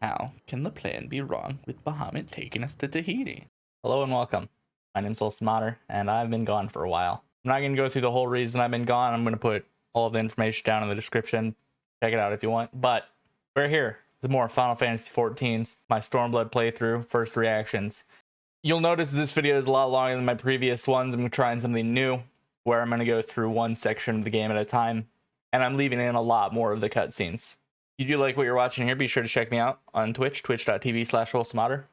How can the plan be wrong with Bahamut taking us to Tahiti? Hello and welcome. My name's OTTER, and I've been gone for a while. I'm not going to go through the whole reason I've been gone. I'm going to put all of the information down in the description. Check it out if you want. But we're here with more Final Fantasy XIV, my Stormblood playthrough, first reactions. You'll notice this video is a lot longer than my previous ones. I'm trying something new, where I'm going to go through one section of the game at a time, and I'm leaving in a lot more of the cutscenes. If you do like what you're watching here, be sure to check me out on Twitch, twitch.tv/OTTER.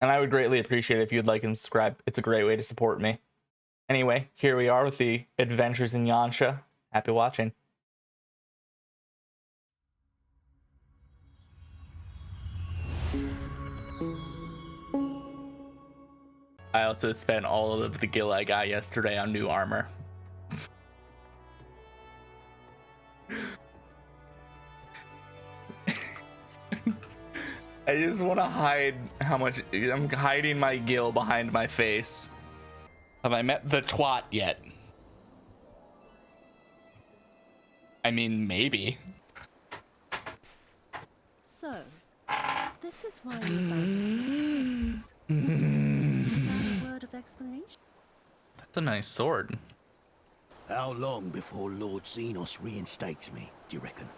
And I would greatly appreciate it if you'd like and subscribe. It's a great way to support me. Anyway, here we are with the adventures in Yanxia. Happy watching. I also spent all of the gil I got yesterday on new armor. I just want to hide how much I'm hiding my gil behind my face. Have I met the twat yet? I mean, maybe. So, this is why you a word of explanation? That's a nice sword. How long before Lord Xenos reinstates me, do you reckon?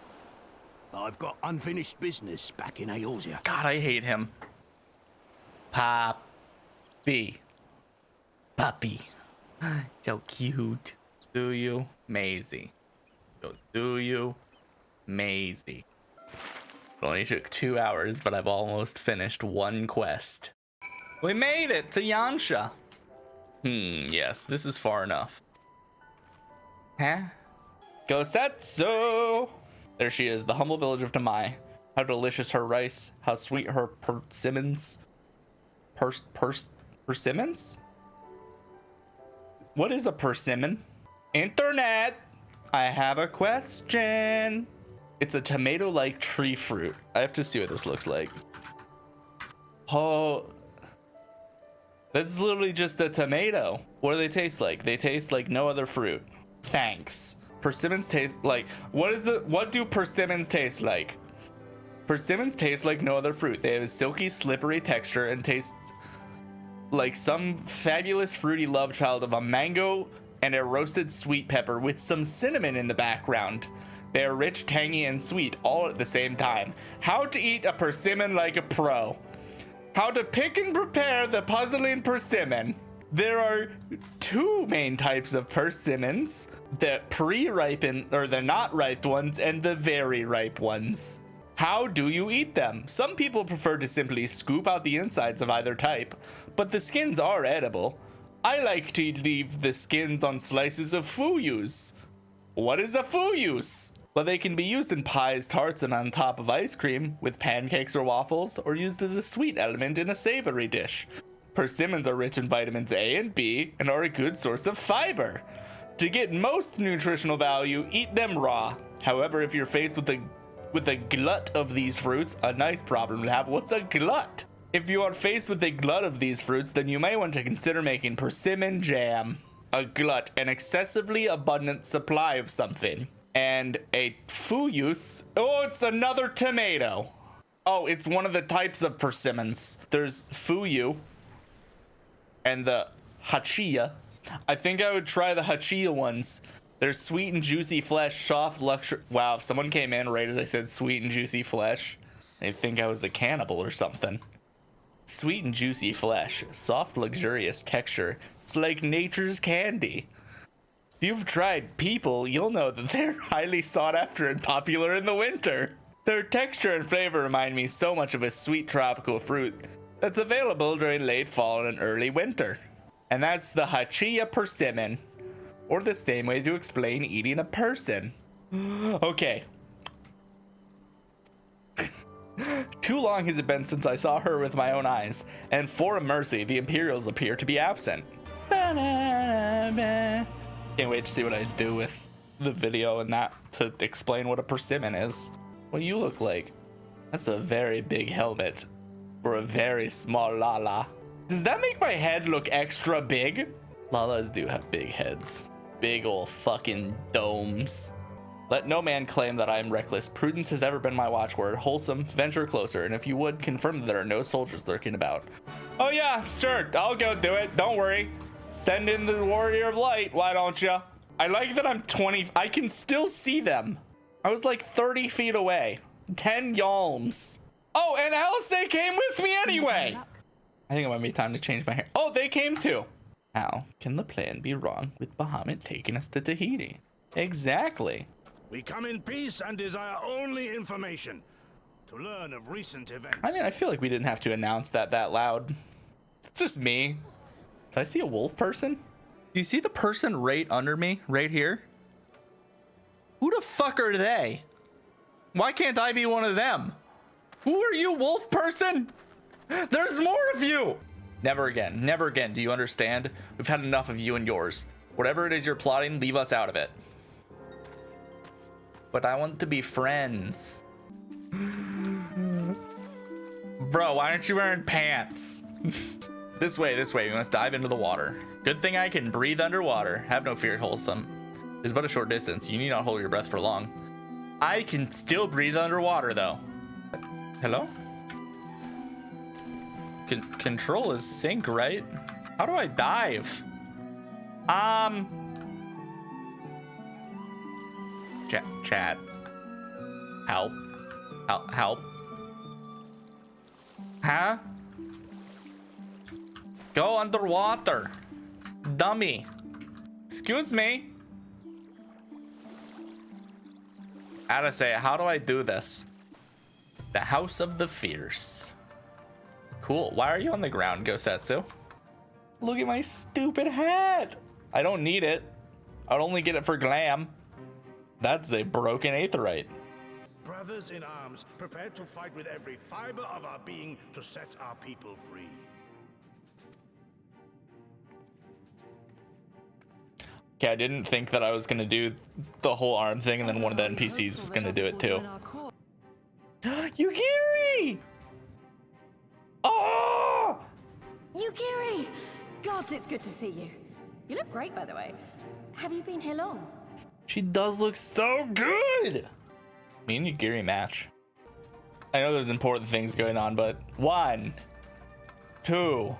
I've got unfinished business back in Eorzea. God, I hate him. Puppy. So cute. Do you? Maisie. Do you? Maisie. It only took 2 hours, but I've almost finished one quest. We made it to Yanxia. Yes, this is far enough. Huh? Gosetsu! There she is, the humble village of Doma. How delicious her rice, how sweet her persimmons. Persimmons? What is a persimmon? Internet! I have a question. It's a tomato-like tree fruit. I have to see what this looks like. Oh, that's literally just a tomato. What do they taste like? They taste like no other fruit. Thanks. Persimmons taste like, what do persimmons taste like? Persimmons taste like no other fruit. They have a silky, slippery texture and taste like some fabulous fruity love child of a mango and a roasted sweet pepper with some cinnamon in the background. They are rich, tangy, and sweet all at the same time. How to eat a persimmon like a pro. How to pick and prepare the puzzling persimmon. There are two main types of persimmons. The pre-ripened, or the not ripe ones, and the very ripe ones. How do you eat them? Some people prefer to simply scoop out the insides of either type, but the skins are edible. I like to leave the skins on slices of fuyus. What is a fuyus? Well, they can be used in pies, tarts, and on top of ice cream, with pancakes or waffles, or used as a sweet element in a savory dish. Persimmons are rich in vitamins A and B, and are a good source of fiber. To get most nutritional value, eat them raw. However, if you're faced with a glut of these fruits, a nice problem to have. What's a glut? If you are faced with a glut of these fruits, then you may want to consider making persimmon jam. A glut, an excessively abundant supply of something. And a fuyus, oh, it's another tomato. Oh, it's one of the types of persimmons. There's fuyu and the hachia. I think I would try the hachia ones. They're sweet and juicy flesh, soft luxury. Wow, if someone came in right as I said sweet and juicy flesh, they'd think I was a cannibal or something. Sweet and juicy flesh, soft luxurious texture. It's like nature's candy. If you've tried people, you'll know that they're highly sought after and popular in the winter. Their texture and flavor remind me so much of a sweet tropical fruit that's available during late fall and early winter. And that's the hachia persimmon, or the same way to explain eating a person. Okay. Too long has it been since I saw her with my own eyes, and for a mercy, the Imperials appear to be absent. Can't wait to see what I do with the video and that to explain what a persimmon is. What do you look like? That's a very big helmet for a very small Lala. Does that make my head look extra big? Lalas do have big heads. Big ol' fucking domes. Let no man claim that I am reckless. Prudence has ever been my watchword. Wholesome, venture closer, and if you would, confirm that there are no soldiers lurking about. Oh yeah, sure, I'll go do it. Don't worry. Send in the Warrior of Light, why don't you? I like that I'm 20. I can still see them. I was like 30 feet away. 10 yalms. Oh, and LSA came with me anyway. I think it might be time to change my hair. Oh, they came too. How can the plan be wrong with Bahamut taking us to Tahiti? Exactly. We come in peace and desire only information to learn of recent events. I mean, I feel like we didn't have to announce that loud. It's just me. Did I see a wolf person? Do you see the person right under me, right here? Who the fuck are they? Why can't I be one of them? Who are you, wolf person? There's more of you. Never again. Never again. Do you understand? We've had enough of you and yours. Whatever it is you're plotting, leave us out of it. But I want to be friends. Bro, why aren't you wearing pants? This way, we must dive into the water. Good thing I can breathe underwater. Have no fear, Wholesome. It's but a short distance. You need not hold your breath for long. I can still breathe underwater, though. Hello? Control is sync, right? How do I dive? Chat. Help. Help. Huh? Go underwater. Dummy. Excuse me. I gotta say, how do I do this? The House of the Fierce. Cool. Why are you on the ground, Gosetsu? Look at my stupid hat. I don't need it. I'd only get it for glam. That's a broken aetherite. Brothers in arms, prepared to fight with every fiber of our being to set our people free. Okay, I didn't think that I was gonna do the whole arm thing and then one of the NPCs was gonna do it too. Yugiri! Oh! Yugiri! Gods, it's good to see you. You look great, by the way. Have you been here long? She does look so good! Me and Yugiri match. I know there's important things going on, but 1, 2,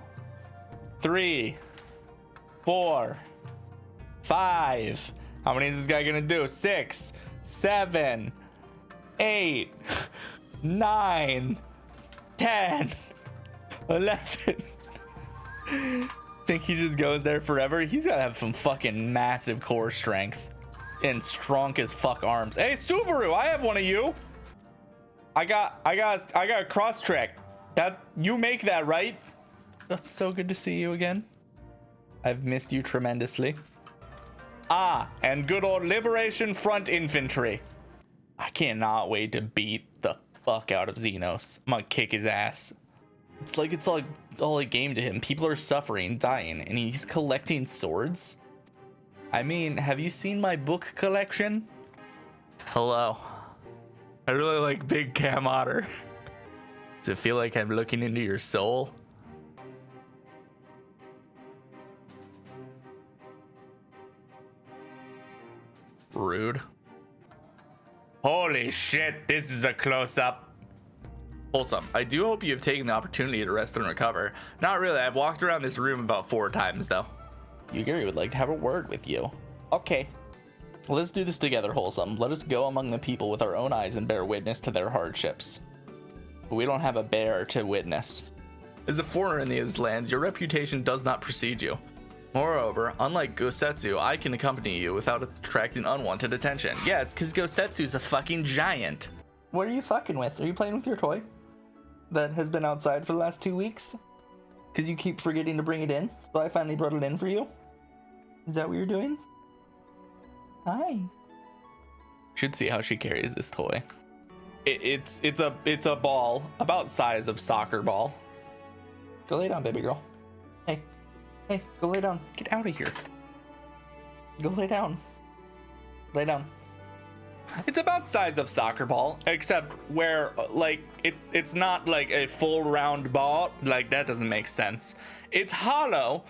3, 4, 5. How many is this guy gonna do? 6, 7, 8, 9, 10, 11. Think he just goes there forever? He's gotta have some fucking massive core strength and strong as fuck arms. Hey, Subaru, I have one of you. I got a cross track. That you make that, right? That's so good to see you again. I've missed you tremendously. Ah, and good old Liberation Front infantry. I cannot wait to beat the fuck out of Xenos. I'm gonna kick his ass. It's like all a game to him. People are suffering, dying, and he's collecting swords. I mean, have you seen my book collection? Hello. I really like Big Cam Otter. Does it feel like I'm looking into your soul? Rude. Holy shit, this is a close-up. Wholesome, I do hope you have taken the opportunity to rest and recover. Not really, I've walked around this room about 4 times though. Yugiri would like to have a word with you. Okay. Well, let's do this together, Wholesome. Let us go among the people with our own eyes and bear witness to their hardships. But we don't have a bear to witness. As a foreigner in these lands, your reputation does not precede you. Moreover, unlike Gosetsu, I can accompany you without attracting unwanted attention. Yeah, it's because Gosetsu's a fucking giant. What are you fucking with? Are you playing with your toy that has been outside for the last 2 weeks? Because you keep forgetting to bring it in, so I finally brought it in for you? Is that what you're doing? Hi. Should see how she carries this toy. It's a ball about size of soccer ball. Go lay down, baby girl. Hey, go lay down. Get out of here. Go lay down. Lay down. It's about size of soccer ball, except where like it's not like a full round ball. Like that doesn't make sense. It's hollow,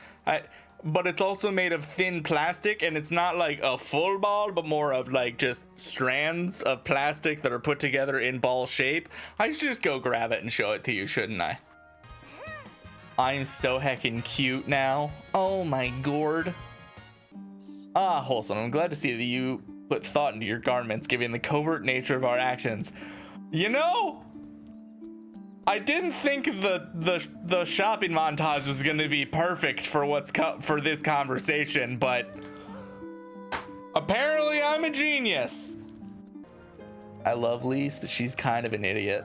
but it's also made of thin plastic, and it's not like a full ball, but more of like just strands of plastic that are put together in ball shape. I should just go grab it and show it to you, shouldn't I? I'm so heckin' cute now. Oh my gourd. Ah, wholesome. I'm glad to see that you put thought into your garments, given the covert nature of our actions. You know, I didn't think the shopping montage was going to be perfect for for this conversation, but apparently I'm a genius. I love Lise, but she's kind of an idiot.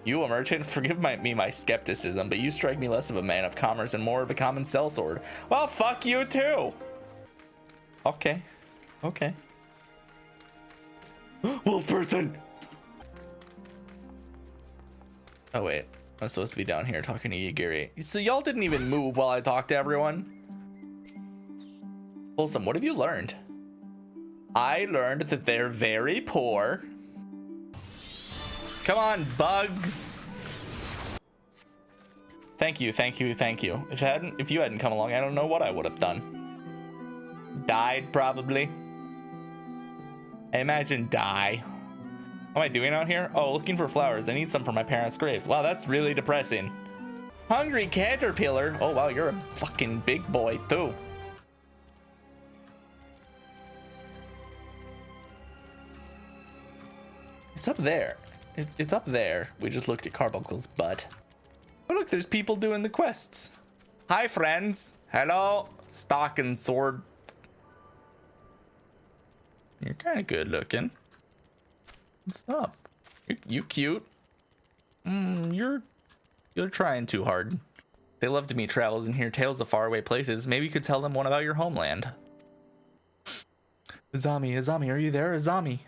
You, a merchant, forgive me my skepticism, but you strike me less of a man of commerce and more of a common sellsword. Well, fuck you too. Okay. Okay. Wolf person! Oh wait, I'm supposed to be down here talking to you, Gary. So y'all didn't even move while I talked to everyone? Wholesome, what have you learned? I learned that they're very poor. Come on, bugs. Thank you, thank you, thank you. If you hadn't come along, I don't know what I would have done. Died, probably. I imagine die. What am I doing out here? Oh, looking for flowers. I need some for my parents' graves. Wow, that's really depressing. Hungry caterpillar. Oh, wow, you're a fucking big boy, too. It's up there. It's up there. We just looked at Carbuncle's butt. Oh, look, there's people doing the quests. Hi, friends. Hello. Stock and sword. You're kind of good looking. What's up? You cute. You're trying too hard. They love to meet travelers and hear tales of faraway places. Maybe you could tell them one about your homeland. Azami, are you there? Azami.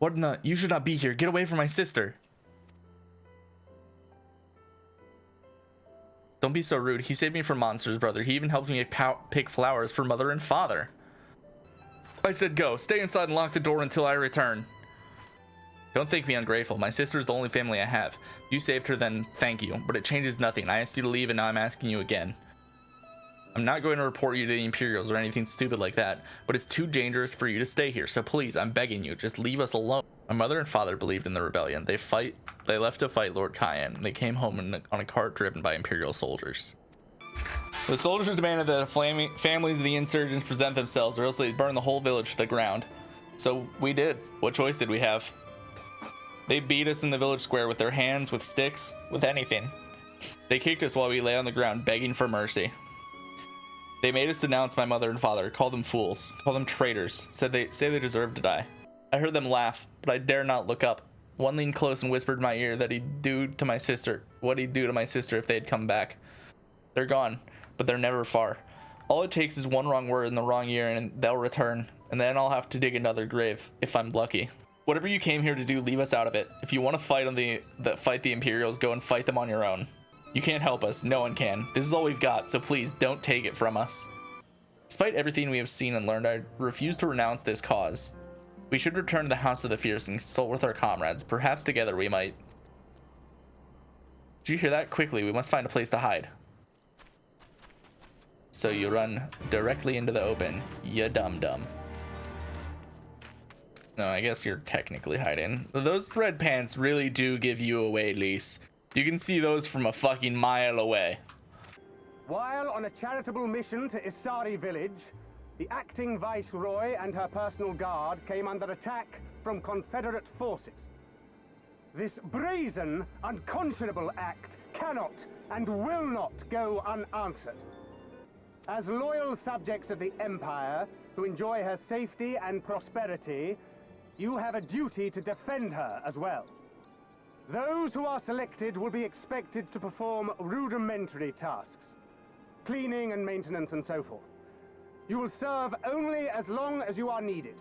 What in the? You should not be here. Get away from my sister. Don't be so rude. He saved me from monsters, brother. He even helped me pick flowers for mother and father. I said go. Stay inside and lock the door until I return. Don't think me ungrateful. My sister's the only family I have. You saved her, then thank you. But it changes nothing. I asked you to leave, and now I'm asking you again. I'm not going to report you to the Imperials or anything stupid like that, but it's too dangerous for you to stay here. So please, I'm begging you, just leave us alone. My mother and father believed in the rebellion. They left to fight Lord Cayenne. They came home on a cart driven by Imperial soldiers. The soldiers demanded that the families of the insurgents present themselves, or else they'd burn the whole village to the ground. So we did. What choice did we have? They beat us in the village square with their hands, with sticks, with anything. They kicked us while we lay on the ground begging for mercy. They made us denounce my mother and father, call them fools, call them traitors, say they deserved to die. I heard them laugh, but I dare not look up. One leaned close and whispered in my ear that he'd do to my sister what he'd do to my sister if they'd come back. They're gone, but they're never far. All it takes is one wrong word in the wrong year and they'll return, and then I'll have to dig another grave, if I'm lucky. Whatever you came here to do, leave us out of it. If you want to fight fight the Imperials, go and fight them on your own. You can't help us, no one can. This is all we've got, so please don't take it from us. Despite everything we have seen and learned, I refuse to renounce this cause. We should return to the House of the Fierce and consult with our comrades. Perhaps together we might... Did you hear that? Quickly, we must find a place to hide. So you run directly into the open, you dum-dum. No, I guess you're technically hiding. Those red pants really do give you away, Lise. You can see those from a fucking mile away. While on a charitable mission to Isari village, the acting viceroy and her personal guard came under attack from Confederate forces. This brazen, unconscionable act cannot and will not go unanswered. As loyal subjects of the Empire who enjoy her safety and prosperity, you have a duty to defend her as well. Those who are selected will be expected to perform rudimentary tasks, cleaning and maintenance and so forth. You will serve only as long as you are needed.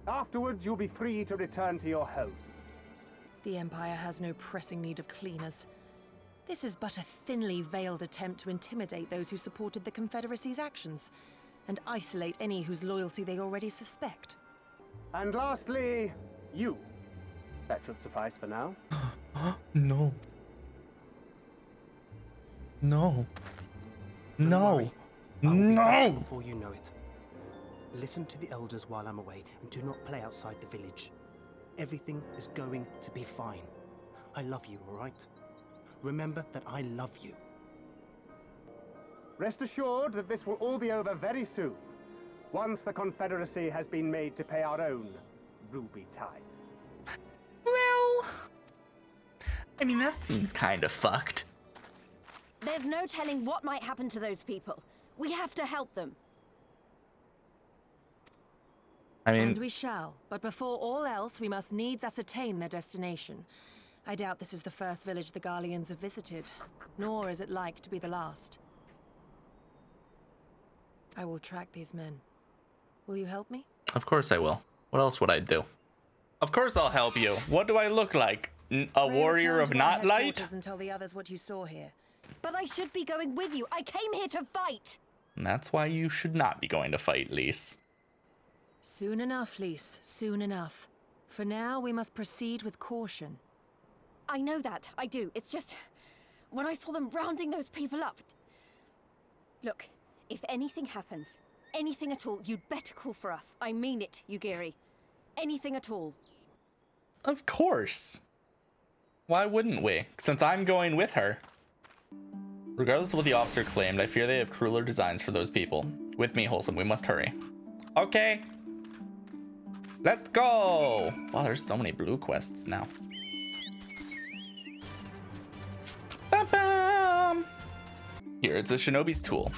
Afterwards, you'll be free to return to your homes. The Empire has no pressing need of cleaners. This is but a thinly veiled attempt to intimidate those who supported the Confederacy's actions, and isolate any whose loyalty they already suspect. And lastly, you. That should suffice for now. No. No. Don't No. worry. I'll be back No. before you know it. Listen to the elders while I'm away, and do not play outside the village. Everything is going to be fine. I love you, all right? Remember that I love you. Rest assured that this will all be over very soon, once the Confederacy has been made to pay our own ruby tithe. Well, I mean, that seems kind of fucked. There's no telling what might happen to those people. We have to help them. I mean, And we shall, but before all else, we must needs ascertain their destination. I doubt this is the first village the Garleans have visited, nor is it like to be the last. I will track these men. Will you help me? of course I will. What else would I do? Of course I'll help you. What do I look like? A Pray warrior return of to our not light? headquarters and tell the others what you saw here. But I should be going with you. I came here to fight. And that's why you should not be going to fight, Lise. Soon enough, Lise. Soon enough. For now, we must proceed with caution. I know that. I do. It's just... when I saw them rounding those people up... Look, if anything happens, anything at all, you'd better call for us. I mean it, Yugiri. Anything at all. Of course. Why wouldn't we? Since I'm going with her. Regardless of what the officer claimed, I fear they have crueler designs for those people. With me, Wholesome, we must hurry. Okay. Let's go! Wow, there's so many blue quests now. Ba-bam! Here, it's a shinobi's tool.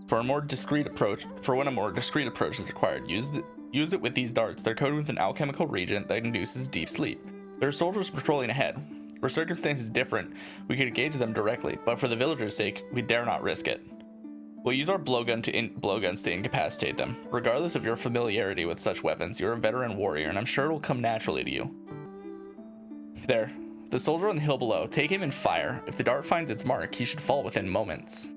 For when a more discreet approach is required, use it with these darts. They're coated with an alchemical reagent that induces deep sleep. There are soldiers patrolling ahead. Were circumstances different, we could engage them directly, but for the villagers' sake, we dare not risk it. We'll use our blowguns to incapacitate them. Regardless of your familiarity with such weapons, you're a veteran warrior, and I'm sure it will come naturally to you. There. The soldier on the hill below. Take him and fire. If the dart finds its mark, he should fall within moments.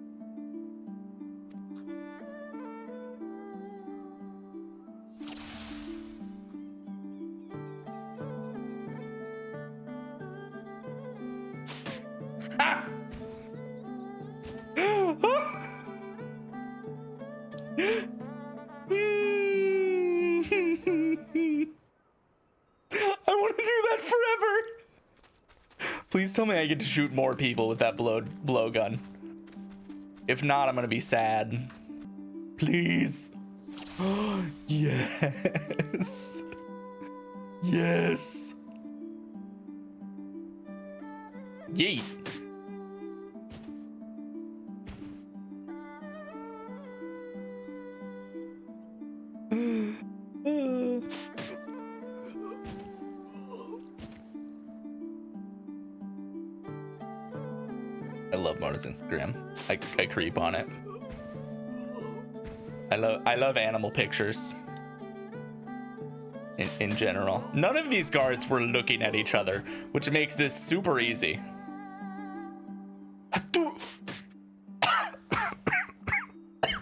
I want to do that forever. Please tell me I get to shoot more people with that blowgun. If not, I'm gonna be sad. Please. Yes. Yes. Yeet. I love Mona's Instagram. I creep on it. I love animal pictures. In general. None of these guards were looking at each other, which makes this super easy.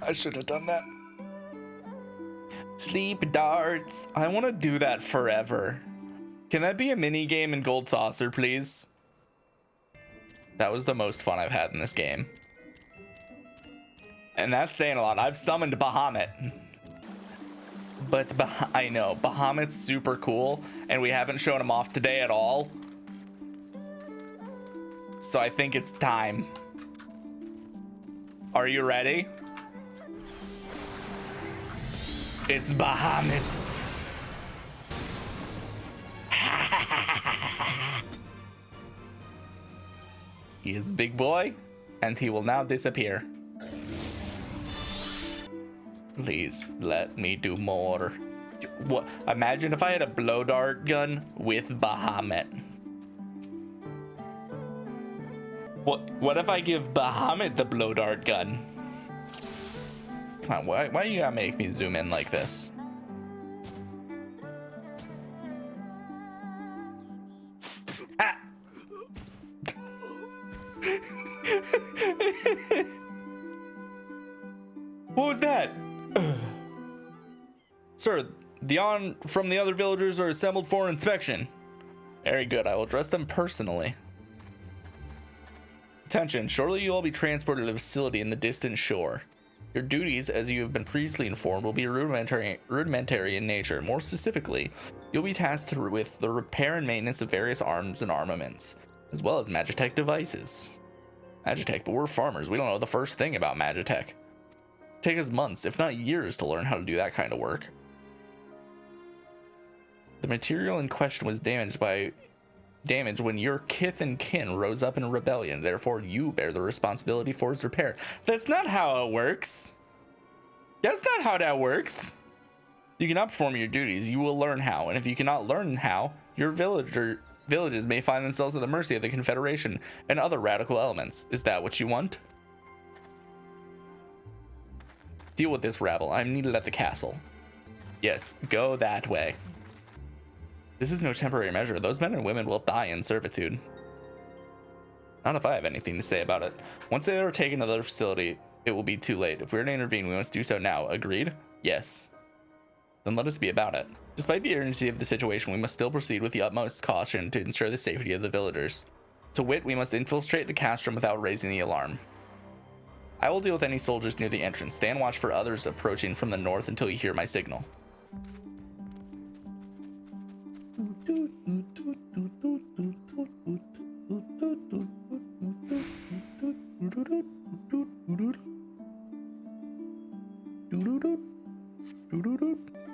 I should have done that. Sleep darts. I want to do that forever. Can that be a mini game in Gold Saucer, please? That was the most fun I've had in this game. And that's saying a lot. I've summoned Bahamut. But I know, Bahamut's super cool, and we haven't shown him off today at all. So I think it's time. Are you ready? It's Bahamut. He is the big boy, and he will now disappear. Please let me do more. What? Imagine if I had a blow dart gun with Bahamut. What if I give Bahamut the blow dart gun? Come on, why you gotta make me zoom in like this? Ah! What was that? Sir, from the other villagers are assembled for inspection. Very good, I will address them personally. Attention, shortly you'll all be transported to a facility in the distant shore. Your duties, as you have been previously informed, will be rudimentary in nature. More specifically, you'll be tasked with the repair and maintenance of various arms and armaments, as well as Magitech devices. Magitech, but we're farmers. We don't know the first thing about Magitech. Take us months, if not years, to learn how to do that kind of work. The material in question was damaged when your kith and kin rose up in rebellion. Therefore, you bear the responsibility for its repair. That's not how it works. That's not how that works. You cannot perform your duties. You will learn how. And if you cannot learn how, your villages may find themselves at the mercy of the Confederation and other radical elements. Is that what you want? Deal with this rabble. I'm needed at the castle. Yes, go that way. This is no temporary measure. Those men and women will die in servitude. Not if I have anything to say about it. Once they are taken to another facility, it will be too late. If we're to intervene, we must do so now. Agreed? Yes. Then let us be about it. Despite the urgency of the situation, we must still proceed with the utmost caution to ensure the safety of the villagers. To wit, we must infiltrate the castrum without raising the alarm. I will deal with any soldiers near the entrance. Stand watch for others approaching from the north until you hear my signal.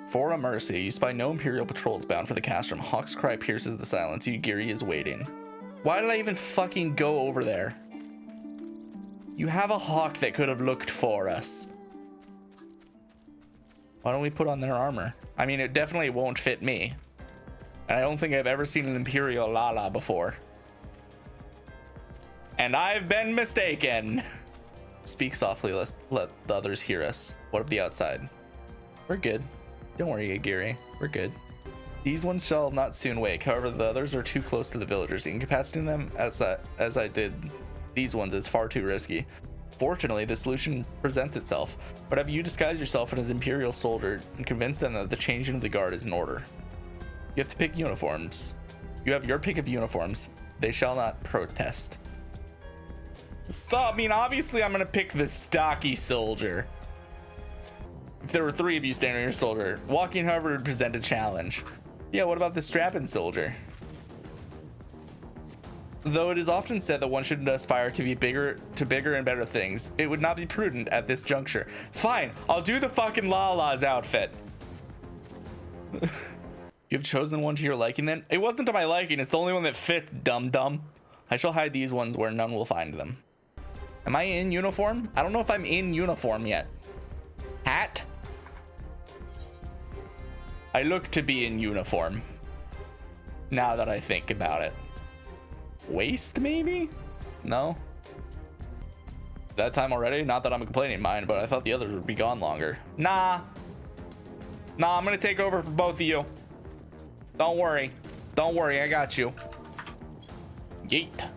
For a mercy, you spy no Imperial patrols bound for the castrum. Hawk's cry pierces the silence. Yugiri is waiting. Why did I even fucking go over there? You have a hawk that could have looked for us. Why don't we put on their armor? I mean, it definitely won't fit me. And I don't think I've ever seen an Imperial Lala before. And I've been mistaken. Speak softly, let the others hear us. What of the outside? We're good. Don't worry, Agiri. We're good. These ones shall not soon wake. However, the others are too close to the villagers. Incapacitating them as I did these ones is far too risky. Fortunately, the solution presents itself. But have you disguised yourself as an Imperial soldier and convince them that the changing of the guard is in order? You have to pick uniforms. You have your pick of uniforms. They shall not protest. So, I mean, obviously I'm gonna pick the stocky soldier. If there were 3 of you standing on your soldier, walking, however, would present a challenge. Yeah, what about the strapping soldier? Though it is often said that one should aspire to be bigger and better things, it would not be prudent at this juncture. Fine, I'll do the fucking Lala's outfit. You've chosen one to your liking then? It wasn't to my liking, it's the only one that fits, dum-dum. I shall hide these ones where none will find them. Am I in uniform? I don't know if I'm in uniform yet. Hat? I look to be in uniform. Now that I think about it. Waist, maybe? No? That time already? Not that I'm complaining, mind, but I thought the others would be gone longer. Nah, I'm gonna take over for both of you. Don't worry, I got you. Yeet.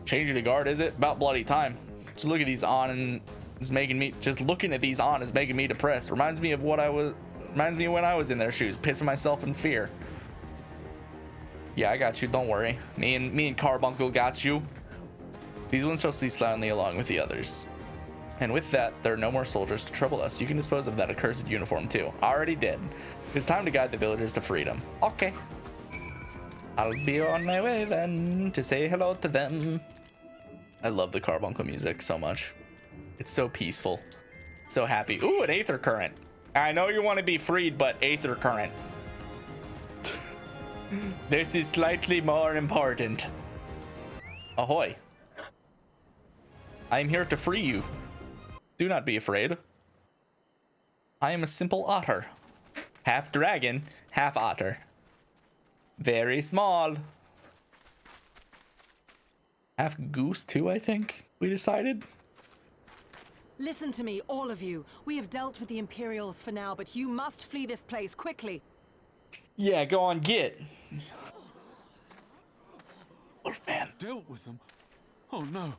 Changing the guard, is it? About bloody time. Just look at these on and it's making me, just looking at these on is making me depressed. Reminds me of when I was in their shoes, pissing myself in fear. Yeah, I got you, don't worry. Me and Carbuncle got you. These ones shall sleep silently along with the others. And with that, there are no more soldiers to trouble us. You can dispose of that accursed uniform too. I already did. It's time to guide the villagers to freedom. Okay. I'll be on my way then to say hello to them. I love the Carbuncle music so much. It's so peaceful. So happy. Ooh, an Aether Current. I know you want to be freed, but Aether Current. This is slightly more important. Ahoy. I am here to free you. Do not be afraid. I am a simple otter. Half dragon, half otter. Very small. Half goose too, I think we decided. Listen to me, all of you. We have dealt with the Imperials for now, but you must flee this place quickly. Yeah, go on, get. Wolfman. Dealt with them? Oh no.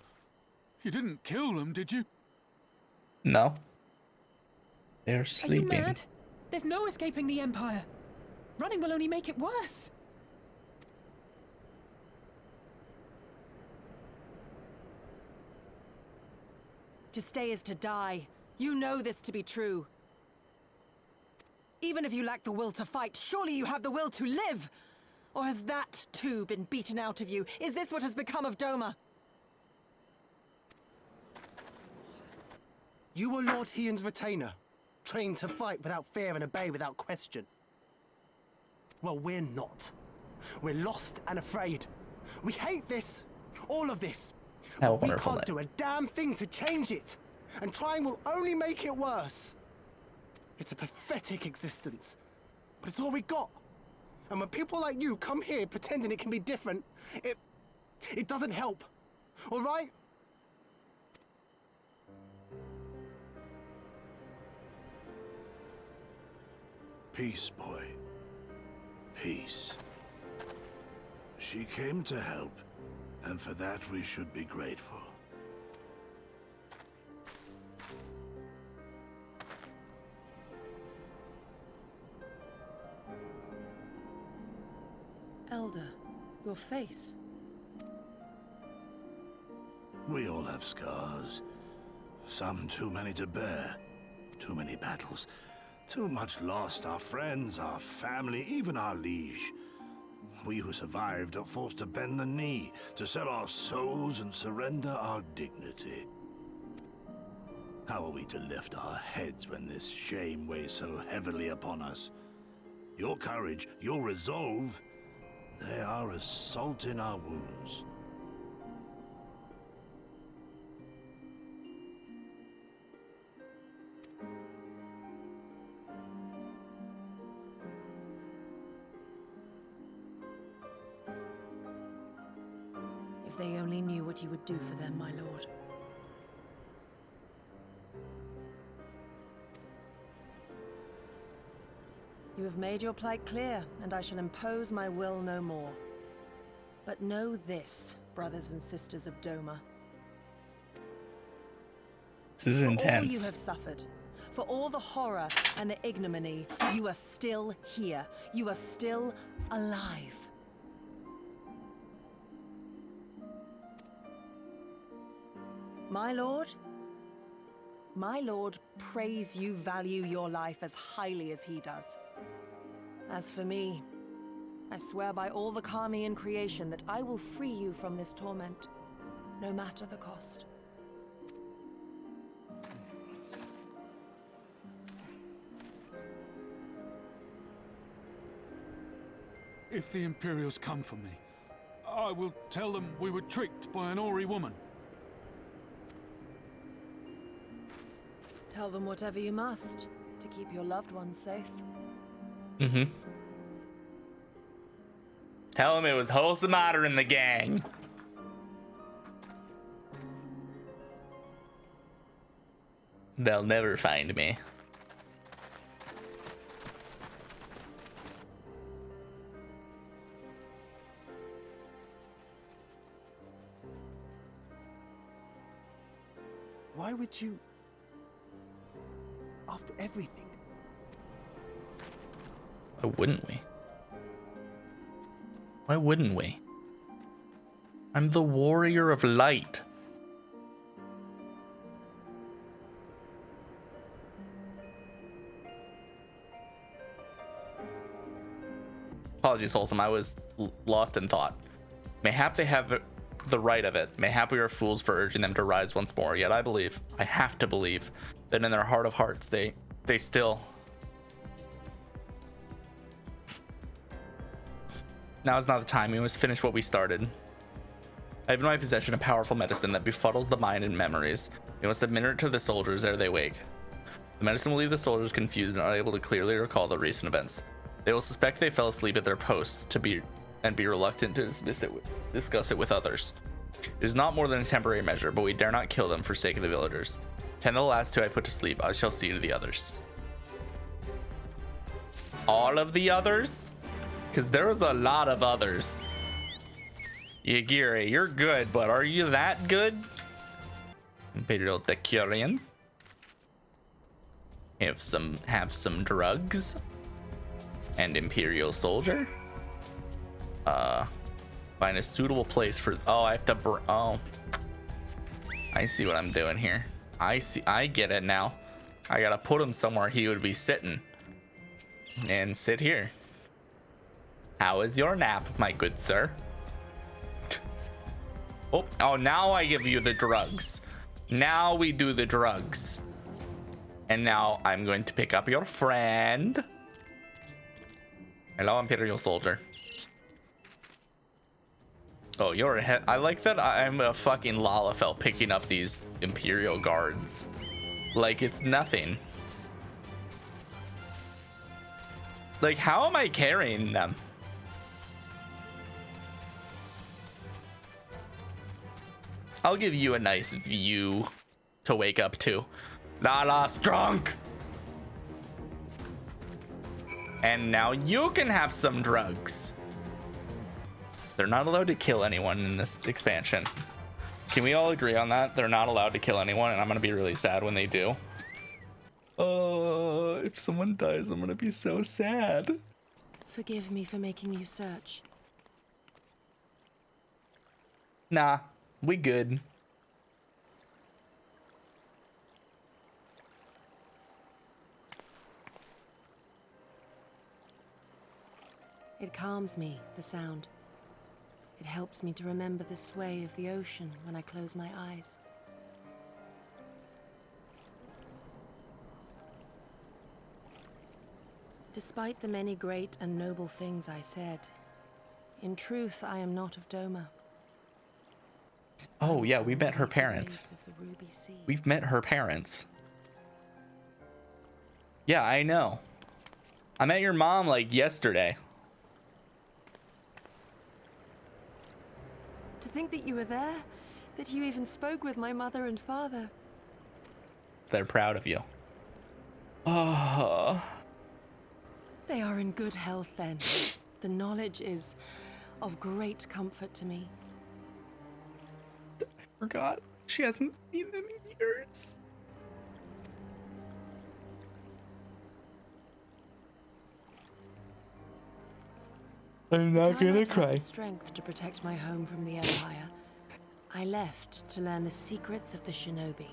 You didn't kill them, did you? No. They're sleeping. Are you mad? There's no escaping the Empire. Running will only make it worse. To stay is to die. You know this to be true. Even if you lack the will to fight, surely you have the will to live! Or has that, too, been beaten out of you? Is this what has become of Doma? You were Lord Hien's retainer, trained to fight without fear and obey without question. Well, we're not. We're lost and afraid. We hate this, all of this. How But we wonderful, can't do a damn thing to change it, and trying will only make it worse. It's a pathetic existence, but it's all we got. And when people like you come here pretending it can be different, it doesn't help. All right? Peace, boy. Peace. She came to help, and for that we should be grateful. Elder, your face. We all have scars. Some too many to bear. Too many battles. Too much lost. Our friends, our family, even our liege. We who survived are forced to bend the knee, to sell our souls and surrender our dignity. How are we to lift our heads when this shame weighs so heavily upon us? Your courage, your resolve, they are as salt in our wounds. If they only knew what you would do for them, my lord. You have made your plight clear, and I shall impose my will no more. But know this, brothers and sisters of Doma. This is For all you intense. have suffered, for all the horror and the ignominy, you are still here. You are still alive. My lord prays you value your life as highly as he does. As for me, I swear by all the Kami in creation that I will free you from this torment, no matter the cost. If the Imperials come for me, I will tell them we were tricked by an Ori woman. Tell them whatever you must to keep your loved ones safe. Mm-hmm. Tell him it was wholesome otter in the gang. They'll never find me. Why would you... After everything? Why wouldn't we? Why wouldn't we? I'm the warrior of light. Apologies, Wholesome. I was lost in thought. Mayhap they have the right of it. Mayhap we are fools for urging them to rise once more. Yet I believe, I have to believe, that in their heart of hearts, they still... Now is not the time. We must finish what we started. I have in my possession a powerful medicine that befuddles the mind and memories. We must administer it to the soldiers ere they wake. The medicine will leave the soldiers confused and unable to clearly recall the recent events. They will suspect they fell asleep at their posts be reluctant to discuss it with others. It is not more than a temporary measure, but we dare not kill them for sake of the villagers. 10 of the last 2 I put to sleep. I shall see to the others. All of the others? Because there was a lot of others. Yagiri, you're good, but are you that good? Imperial Decurion. Have some drugs. And Imperial Soldier. Find a suitable place for... Oh, I have to... Oh. I see what I'm doing here. I see. I get it now. I gotta put him somewhere he would be sitting. And sit here. How is your nap, my good sir? Oh, now I give you the drugs. Now we do the drugs. And now I'm going to pick up your friend. Hello, Imperial Soldier. Oh, you're a I like that I'm a fucking Lalafell picking up these Imperial guards. Like it's nothing. Like, how am I carrying them? I'll give you a nice view to wake up to. Lala's drunk! And now you can have some drugs. They're not allowed to kill anyone in this expansion. Can we all agree on that? They're not allowed to kill anyone, and I'm gonna be really sad when they do. If someone dies, I'm gonna be so sad. Forgive me for making you search. Nah, we good. It calms me, the sound. It helps me to remember the sway of the ocean when I close my eyes. Despite the many great and noble things I said, in truth, I am not of Doma. Oh yeah, we met her parents. We've met her parents. Yeah, I know. I met your mom like yesterday. To think that you were there, that you even spoke with my mother and father. They're proud of you. Oh. They are in good health then. The knowledge is of great comfort to me. I forgot. She hasn't seen them in years. I'm not gonna cry. The strength to protect my home from the Empire, I left to learn the secrets of the shinobi.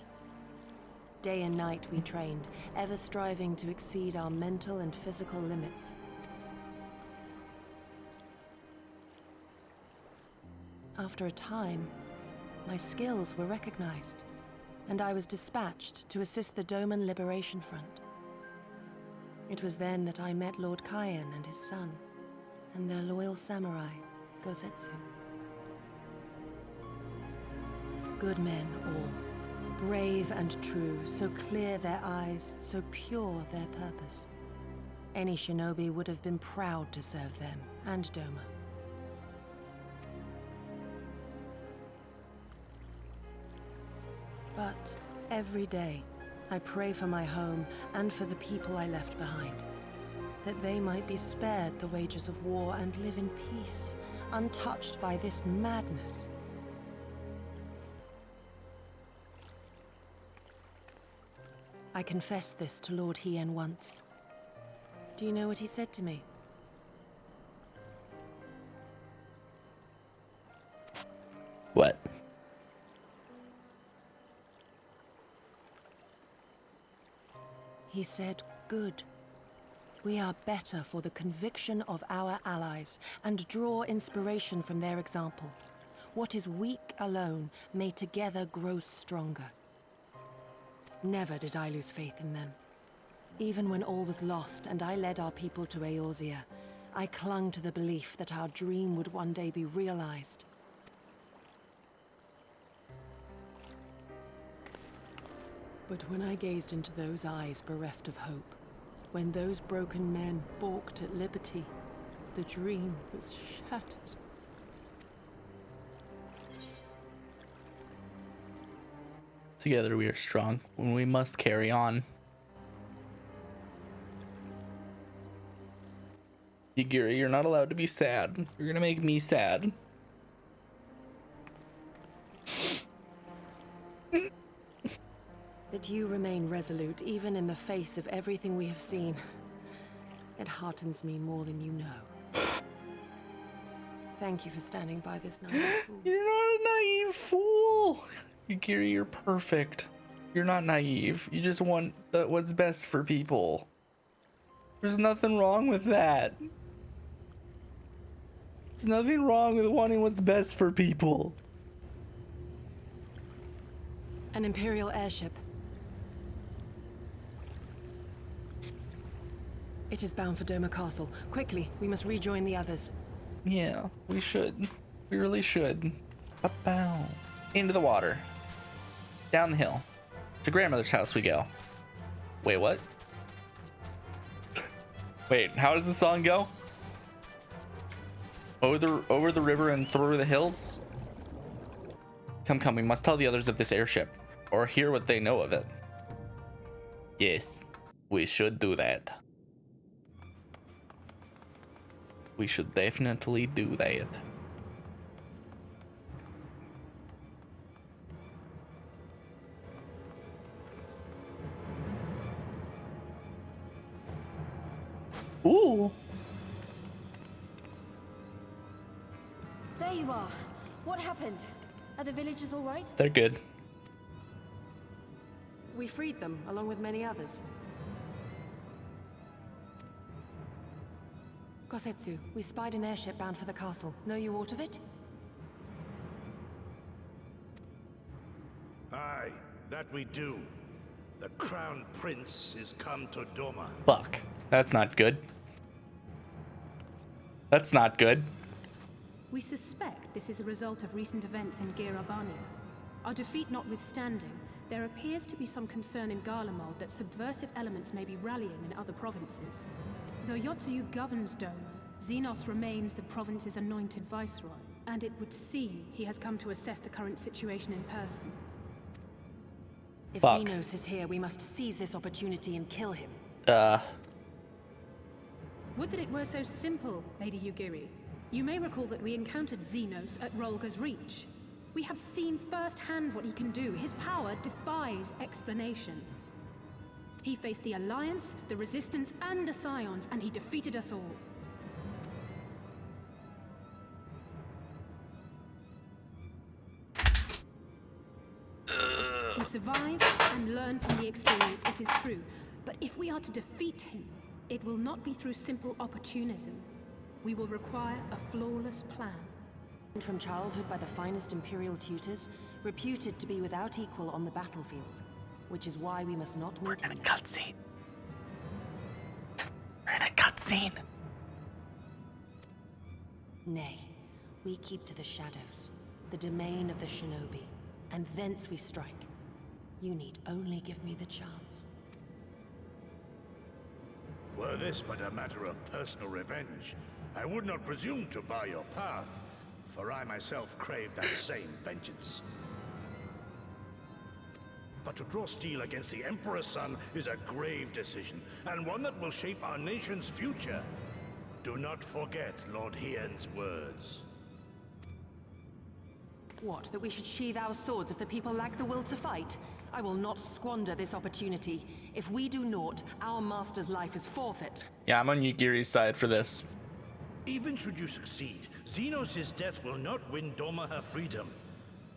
Day and night we trained, ever striving to exceed our mental and physical limits. After a time, my skills were recognized, and I was dispatched to assist the Doman Liberation Front. It was then that I met Lord Kayan and his son, and their loyal samurai, Gosetsu. Good men all. Brave and true, so clear their eyes, so pure their purpose. Any shinobi would have been proud to serve them, and Doma. But every day, I pray for my home and for the people I left behind, that they might be spared the wages of war and live in peace, untouched by this madness. I confessed this to Lord Hien once. Do you know what he said to me? What? He said, "Good. We are better for the conviction of our allies, and draw inspiration from their example. What is weak alone may together grow stronger." Never did I lose faith in them. Even when all was lost and I led our people to Eorzea, I clung to the belief that our dream would one day be realized. But when I gazed into those eyes bereft of hope, when those broken men balked at liberty, the dream was shattered. Together we are strong when we must carry on. Yagiri, you're not allowed to be sad. You're gonna make me sad. That you remain resolute even in the face of everything we have seen. It heartens me more than you know. Thank you for standing by this naive fool. You're not a naive fool. Yagiri, you're perfect. You're not naive. You just want what's best for people. There's nothing wrong with that. There's nothing wrong with wanting what's best for people. An Imperial airship. It is bound for Doma Castle. Quickly, we must rejoin the others. Yeah, we should. We really should. Up-bow. Into the water. Down the hill. To grandmother's house we go. Wait, what? Wait, how does the song go? Over the river and through the hills? Come, we must tell the others of this airship, or hear what they know of it. Yes, we should do that. We should definitely do that. Ooh. There you are. What happened? Are the villagers all right? They're good. We freed them, along with many others. Gosetsu, we spied an airship bound for the castle. Know you aught of it? Aye, that we do. The Crown Prince is come to Doma. Fuck. That's not good. That's not good. We suspect this is a result of recent events in Girabania. Our defeat notwithstanding, there appears to be some concern in Garlean that subversive elements may be rallying in other provinces. Though Yotsuyu governs Doma, Xenos remains the province's anointed viceroy, and it would seem he has come to assess the current situation in person. If Fuck. Xenos is here, we must seize this opportunity and kill him. Would that it were so simple, Lady Yugiri. You may recall that we encountered Xenos at Rolga's Reach. We have seen firsthand what he can do. His power defies explanation. He faced the Alliance, the Resistance, and the Scions, and he defeated us all. We survived and learned from the experience, it is true. But if we are to defeat him, it will not be through simple opportunism. We will require a flawless plan. From childhood by the finest Imperial tutors, reputed to be without equal on the battlefield, which is why we must not meet him. We're in a cutscene. We're in a cutscene. Nay, we keep to the shadows, the domain of the shinobi, and thence we strike. You need only give me the chance. Were this but a matter of personal revenge, I would not presume to bar your path, for I myself crave that same vengeance. But to draw steel against the Emperor's son is a grave decision, and one that will shape our nation's future. Do not forget Lord Hien's words. What, that we should sheathe our swords if the people lack the will to fight? I will not squander this opportunity. If we do naught, our master's life is forfeit. Yeah, I'm on Yugiri's side for this. Even should you succeed, Xenos' death will not win Doma her freedom.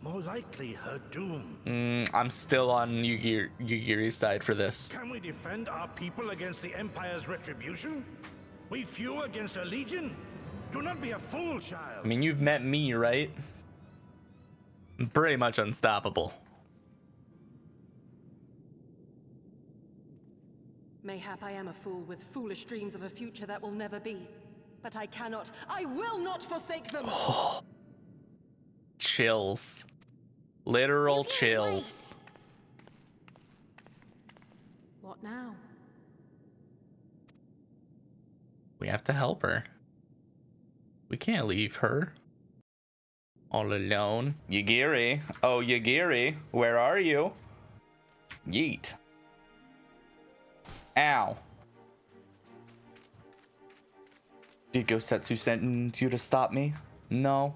More likely, her doom. I'm still on Yugiri's side for this. Can we defend our people against the Empire's retribution? We few against a legion? Do not be a fool, child. I mean, you've met me, right? I'm pretty much unstoppable. Mayhap I am a fool with foolish dreams of a future that will never be. But I cannot, I will not forsake them! Chills. Literal chills. What now? We have to help her. We can't leave her all alone. Yugiri. Oh, Yugiri. Where are you? Yeet. Ow. Did Gosetsu send you to stop me? No.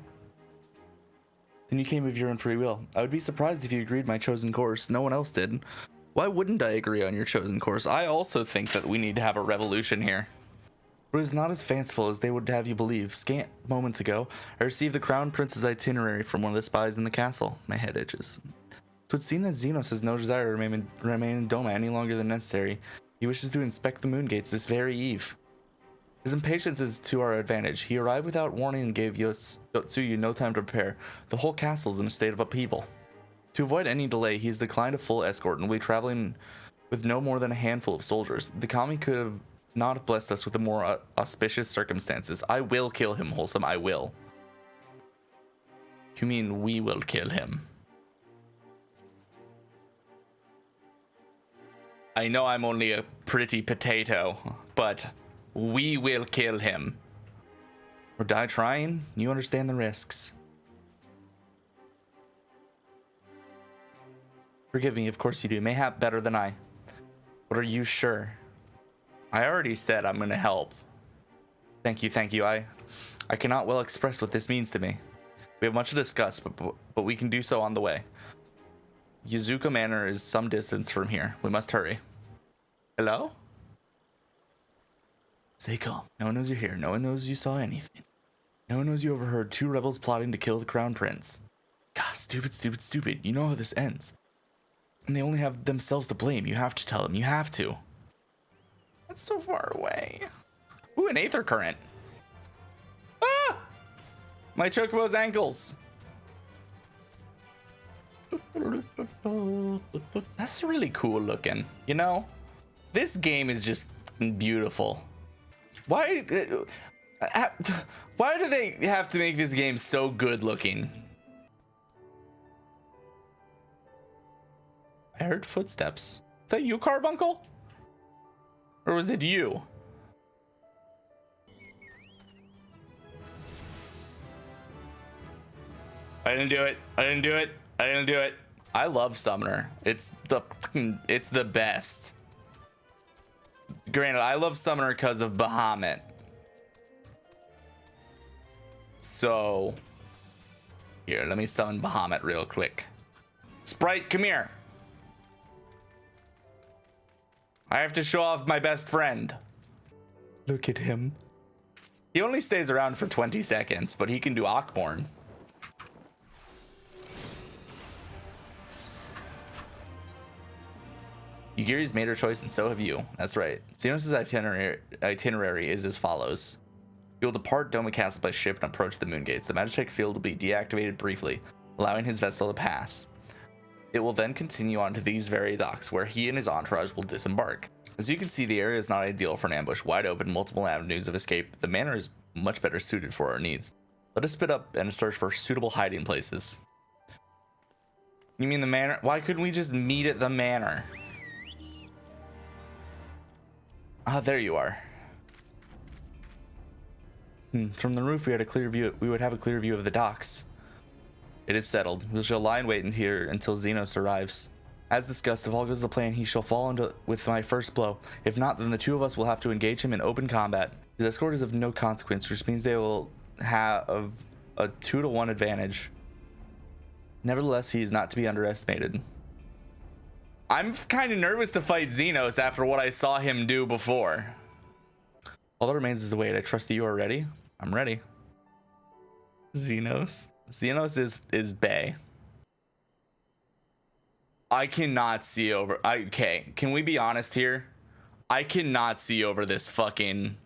Then you came of your own free will. I would be surprised if you agreed my chosen course. No one else did. Why wouldn't I agree on your chosen course? I also think that we need to have a revolution here. But it's not as fanciful as they would have you believe. Scant moments ago, I received the Crown Prince's itinerary from one of the spies in the castle. My head itches. It would seem that Xenos has no desire to remain in Doma any longer than necessary. He wishes to inspect the moon gates this very eve. His impatience is to our advantage. He arrived without warning and gave Yotsuyu no time to prepare. The whole castle is in a state of upheaval. To avoid any delay, he has declined a full escort and will be traveling with no more than a handful of soldiers. The kami could have not have blessed us with the more auspicious circumstances. I will kill him, Wholesome. I will. You mean we will kill him? I know I'm only a pretty potato, but we will kill him. Or die trying. You understand the risks. Forgive me, of course you do. Mayhap better than I. But are you sure? I already said I'm gonna help. Thank you, thank you. I cannot well express what this means to me. We have much to discuss, but we can do so on the way. Yuzuka Manor is some distance from here. We must hurry. Hello? Stay calm. No one knows you're here. No one knows you saw anything. No one knows you overheard 2 rebels plotting to kill the crown prince. God, stupid, stupid, stupid. You know how this ends. And they only have themselves to blame. You have to tell them. You have to. That's so far away. Ooh, an aether current. Ah! My chocobo's ankles. That's really cool looking. You know, this game is just beautiful. Why do they have to make this game so good looking? I heard footsteps. Is that you, Carbuncle? Or was it you? I didn't do it. I didn't do it. I didn't do it. I love Summoner. It's the best. Granted, I love Summoner because of Bahamut. So, here, let me summon Bahamut real quick. Sprite, come here. I have to show off my best friend. Look at him. He only stays around for 20 seconds, but he can do Ockborn. Yugiri's made her choice, and so have you. That's right. Xenos' itinerary is as follows. You'll depart Doma Castle by ship and approach the moon gates. The Magitech field will be deactivated briefly, allowing his vessel to pass. It will then continue on to these very docks, where he and his entourage will disembark. As you can see, the area is not ideal for an ambush. Wide open, multiple avenues of escape. The manor is much better suited for our needs. Let us split up and search for suitable hiding places. You mean the manor? Why couldn't we just meet at the manor? Ah, there you are. From the roof, we had a clear view. We would have a clear view of the docks. It is settled. We shall lie in wait in here until Xenos arrives. As discussed, if all goes to plan, he shall fall into with my first blow. If not, then the 2 of us will have to engage him in open combat. His escort is of no consequence, which means they will have a 2-to-1 advantage. Nevertheless, he is not to be underestimated. I'm kind of nervous to fight Xenos after what I saw him do before. All that remains is to wait. I trust that you are ready. I'm ready. Xenos. Xenos is bae. I cannot see over. Okay, can we be honest here? I cannot see over this fucking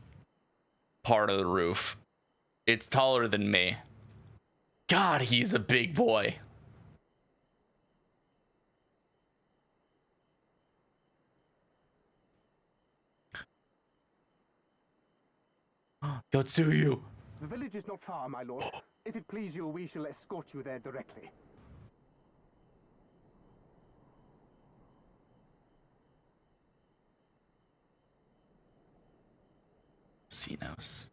part of the roof. It's taller than me. God, he's a big boy. Yotsuyu. The village is not far, my lord. If it please you, we shall escort you there directly. Xenos.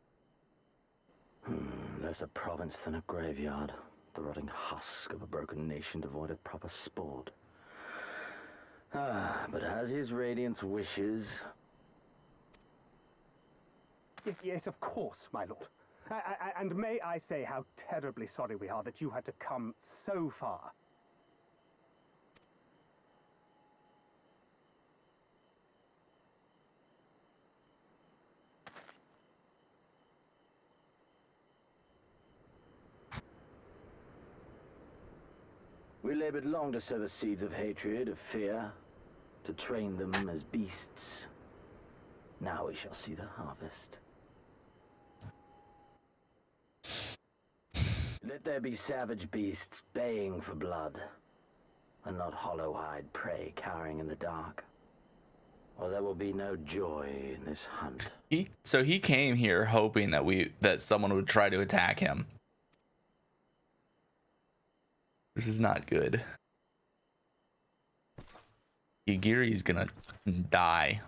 Less a province than a graveyard. The rotting husk of a broken nation devoid of proper sport. But as his radiance wishes... Yes, of course, my lord. And may I say how terribly sorry we are that you had to come so far. We labored long to sow the seeds of hatred, of fear, to train them as beasts. Now we shall see the harvest. Let there be savage beasts baying for blood, and not hollow-eyed prey cowering in the dark. Or there will be no joy in this hunt. So he came here hoping that someone would try to attack him. This is not good. Yagiri's gonna die.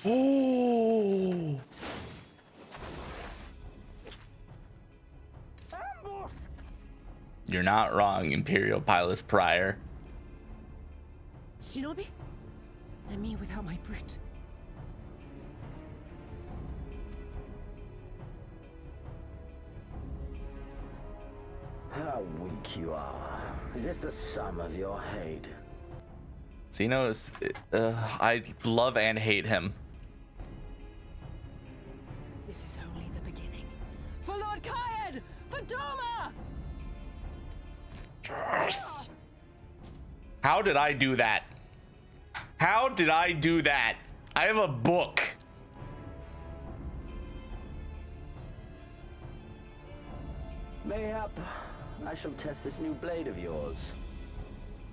Oh! You're not wrong, Imperial Pilot Prior. Shinobi? And me without my brute. How weak you are. Is this the sum of your hate? Xenos, I love and hate him. This is only the beginning. For Lord Kayed! For Doma! Yes! How did I do that? How did I do that? I have a book. Mayhap I shall test this new blade of yours.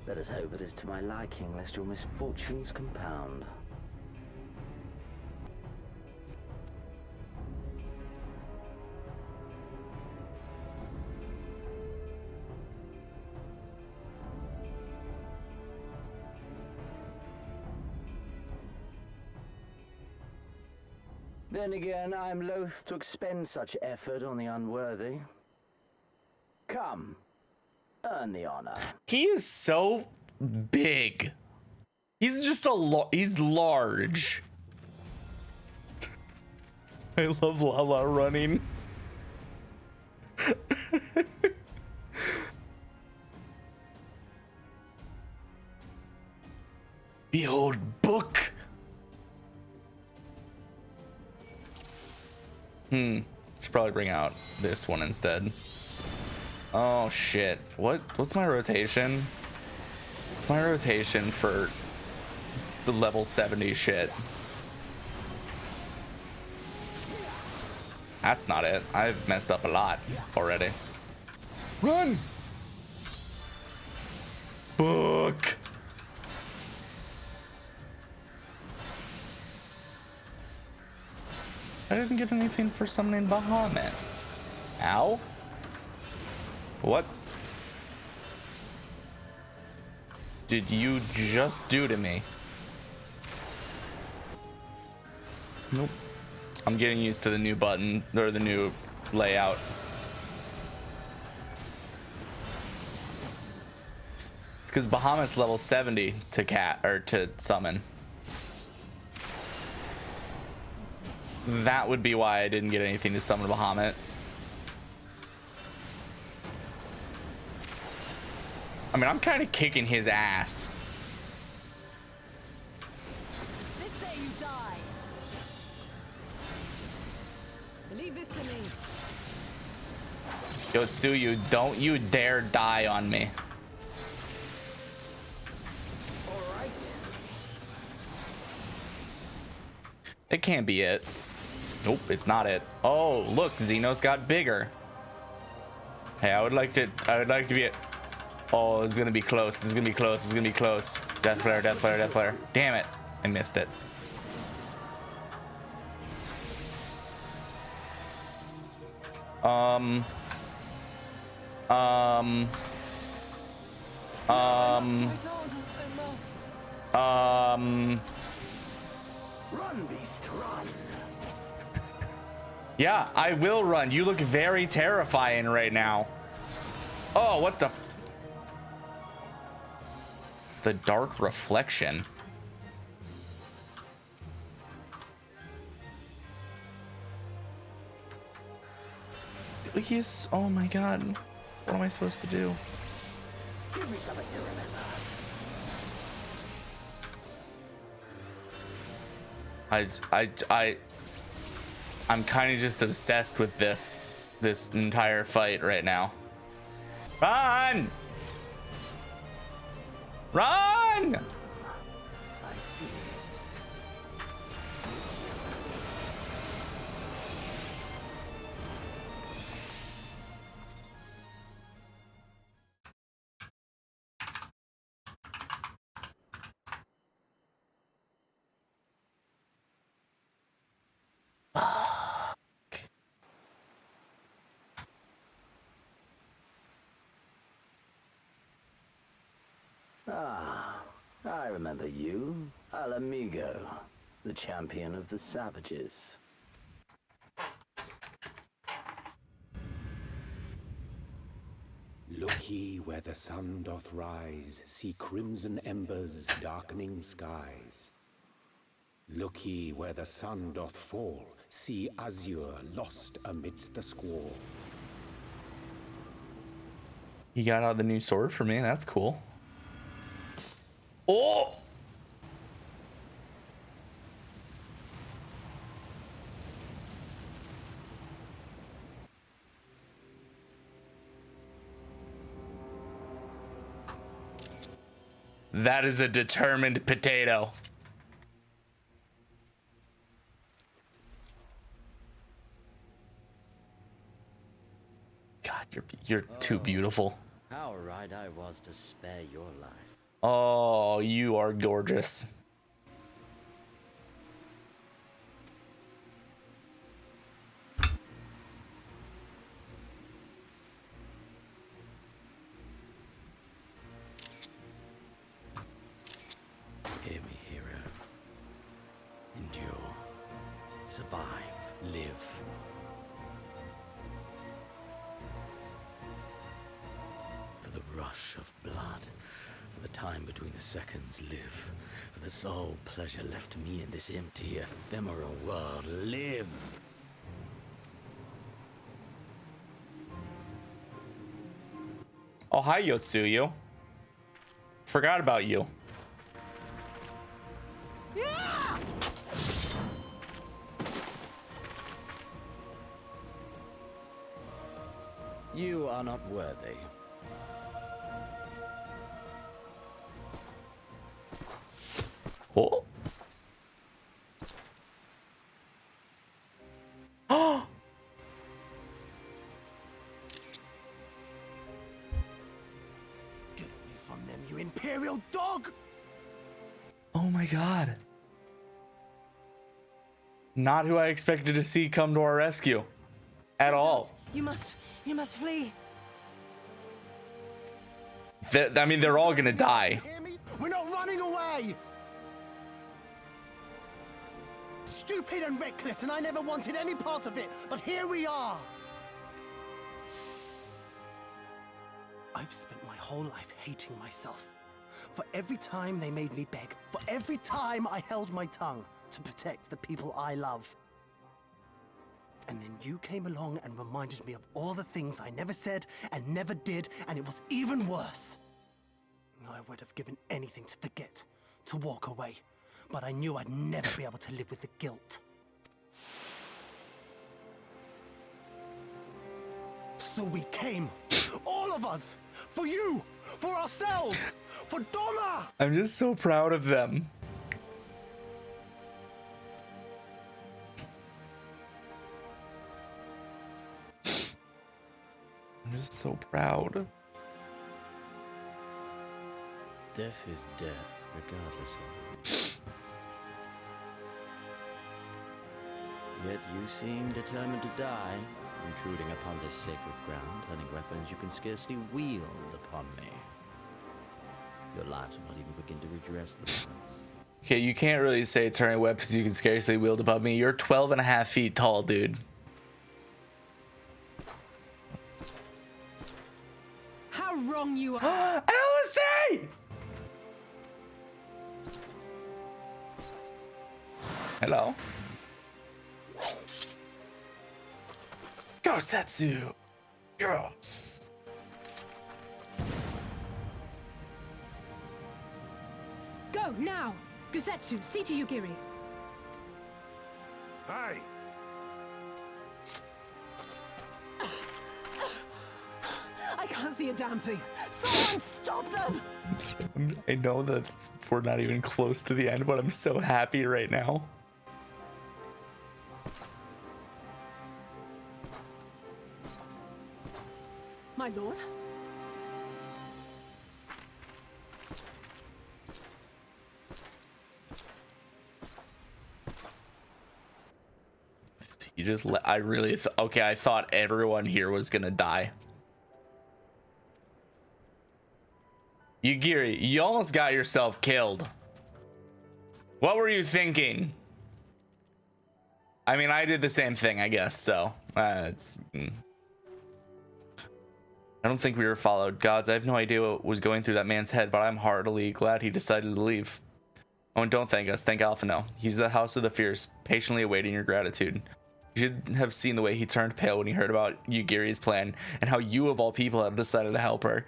Let us hope it is to my liking, lest your misfortunes compound. Then again, I am loath to expend such effort on the unworthy. Come, earn the honor. He is so big. He's just he's large. I love Lala running. Behold book. Should probably bring out this one instead. Oh shit. What's my rotation? What's my rotation for the level 70 shit? That's not it. I've messed up a lot already. Run! Book! I didn't get anything for summoning Bahamut. Ow? What did you just do to me? Nope. I'm getting used to the new button or the new layout. It's because Bahamut's level 70 to summon. That would be why I didn't get anything to summon Bahamut. I mean, I'm kind of kicking his ass. This day you die. Leave this to me. Yotsuyu, don't you dare die on me. All right. It can't be it. Nope, it's not it. Oh, look, Xenos got bigger. Hey, I would like to be it. Oh, it's gonna be close. This is gonna be close. This is gonna be close. Death flare, death flare, death flare. Damn it. I missed it. Run, beast, run. Yeah, I will run. You look very terrifying right now. Oh, what the? The dark reflection. He's, oh my god. What am I supposed to do? Give me something to remember. I'm kind of just obsessed with this entire fight right now. Run! Run! I see. Ah, I remember you, Al Amigo, the champion of the savages. Look ye where the sun doth rise, see crimson embers darkening skies. Look ye where the sun doth fall, see azure lost amidst the squall. He got out the new sword for me. That's cool. Oh! That is a determined potato. God, you're too beautiful. How right I was to spare your life. Oh, you are gorgeous. Hear me, hero. Endure. Survive. Live. For the rush of blood. For the time between the seconds, live. For the sole pleasure left to me in this empty, ephemeral world, live. Oh, hi, Yotsuyu. Forgot about you. You are not worthy. Oh. Oh. Get me from them, you imperial dog! Oh my god. Not who I expected to see come to our rescue. At all. You must flee. I mean, they're all gonna die. Hear me? We're not running away! Stupid and reckless, and I never wanted any part of it, but here we are! I've spent my whole life hating myself. For every time they made me beg, for every time I held my tongue to protect the people I love. And then you came along and reminded me of all the things I never said and never did, and it was even worse. I would have given anything to forget, to walk away, but I knew I'd never be able to live with the guilt. So we came, all of us, for you, for ourselves, for Doma! I'm just so proud of them. I'm just so proud. Death is death, regardless of it. Yet you seem determined to die, intruding upon this sacred ground, turning weapons you can scarcely wield upon me. Your lives will not even begin to redress the balance. Okay, you can't really say turning weapons you can scarcely wield above me. You're 12.5 feet tall, dude. How wrong you are! Alice! Hello. Go Setsu. Yes. Go, now! Gusetsu, see to Yugiri. Hey! I can't see a damn thing. Someone stop them! I know that we're not even close to the end, but I'm so happy right now. My lord? You just let, I really, okay, I thought everyone here was gonna die. Yugiri, you almost got yourself killed. What were you thinking? I mean, I did the same thing, I guess, so. I don't think we were followed. Gods, I have no idea what was going through that man's head, but I'm heartily glad he decided to leave. Oh, and don't thank us. Thank Alphino. He's the House of the Fierce, patiently awaiting your gratitude. You should have seen the way he turned pale when he heard about Yugiri's plan, and how you, of all people, had decided to help her.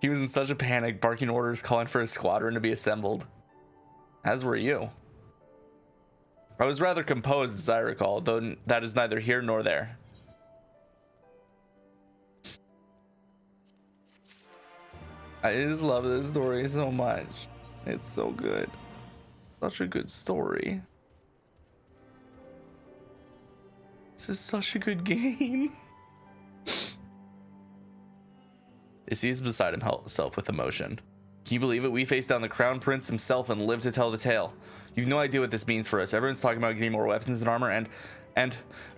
He was in such a panic, barking orders, calling for his squadron to be assembled. As were you. I was rather composed, as I recall, though that is neither here nor there. I just love this story so much. It's so good. Such a good story. This is such a good game. He sees beside himself with emotion. Can you believe it? We faced down the Crown Prince himself and lived to tell the tale. You've no idea what this means for us. Everyone's talking about getting more weapons and armor, and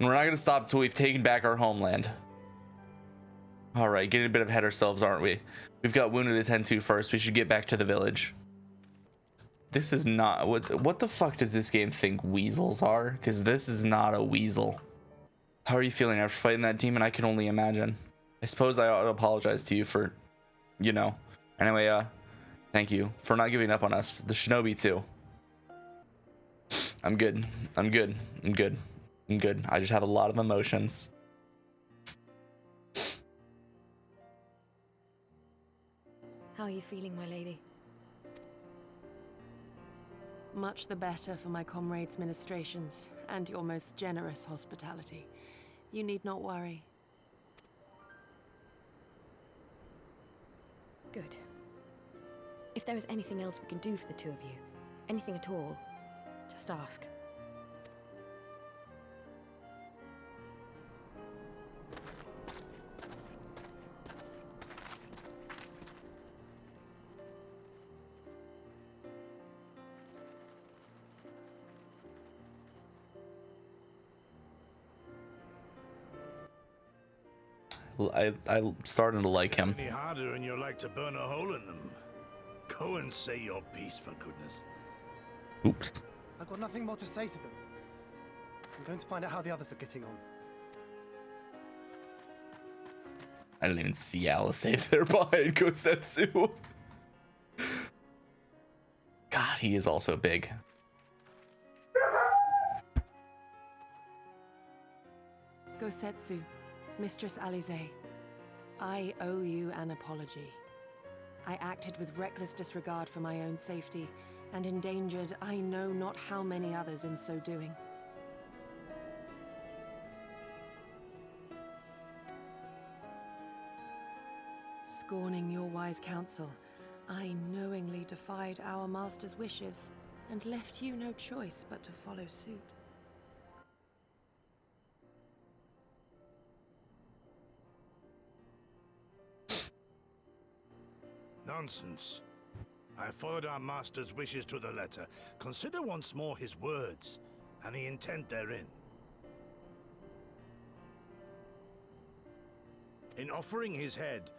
we're not going to stop until we've taken back our homeland. All right, getting a bit ahead ourselves, aren't we? We've got wounded to tend to first. We should get back to the village. This is not what the fuck does this game think weasels are? Because this is not a weasel. How are you feeling after fighting that demon? I can only imagine. I suppose I ought to apologize to you for, you know. Anyway, thank you for not giving up on us. The shinobi too. I'm good. I'm good. I'm good. I'm good. I just have a lot of emotions. How are you feeling, my lady? Much the better for my comrades' ministrations and your most generous hospitality. You need not worry. Good. If there is anything else we can do for the two of you, anything at all, just ask. I'm starting to like him. Any harder and you're like to burn a hole in them. Go and say your piece, for goodness. Oops. I've got nothing more to say to them. I'm going to find out how the others are getting on. I didn't even see Alice there behind Gosetsu. God, he is also big. Gosetsu, Mistress Alize, I owe you an apology. I acted with reckless disregard for my own safety, and endangered I know not how many others in so doing. Scorning your wise counsel, I knowingly defied our master's wishes, and left you no choice but to follow suit. Nonsense. I followed our master's wishes to the letter. Consider once more his words, and the intent therein. In offering his head,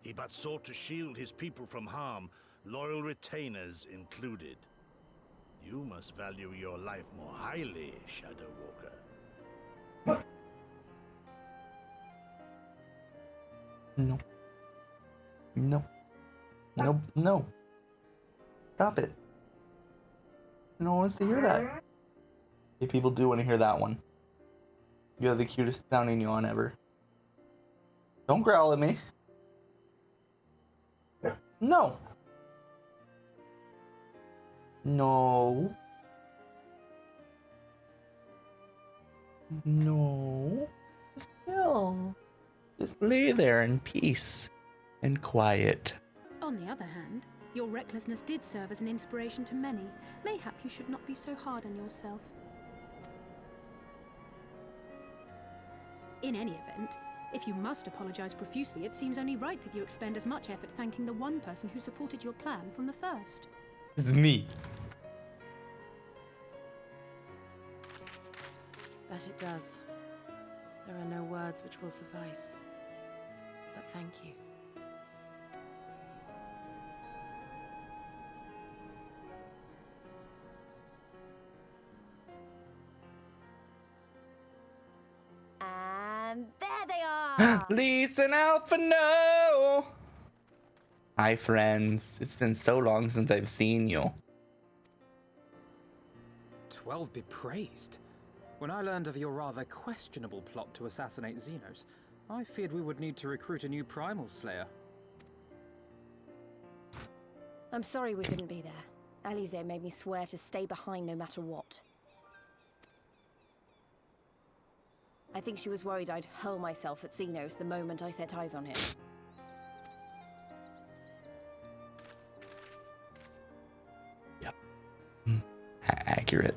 he but sought to shield his people from harm, loyal retainers included. You must value your life more highly, Shadow Walker. No. No. No, no. Stop it. No one wants to hear that. If people do want to hear that one. You have the cutest sounding yawn ever. Don't growl at me. No. No. No. Still. Just lay there in peace and quiet. On the other hand, your recklessness did serve as an inspiration to many. Mayhap you should not be so hard on yourself. In any event, if you must apologize profusely, it seems only right that you expend as much effort thanking the one person who supported your plan from the first. It's me. That it does. There are no words which will suffice. But thank you. And there they are! Lisa and Alpha, no! Hi, friends. It's been so long since I've seen you. 12 be praised. When I learned of your rather questionable plot to assassinate Xenos, I feared we would need to recruit a new primal slayer. I'm sorry we couldn't be there. Alize made me swear to stay behind no matter what. I think she was worried I'd hurl myself at Xenos the moment I set eyes on him. Yep. Accurate.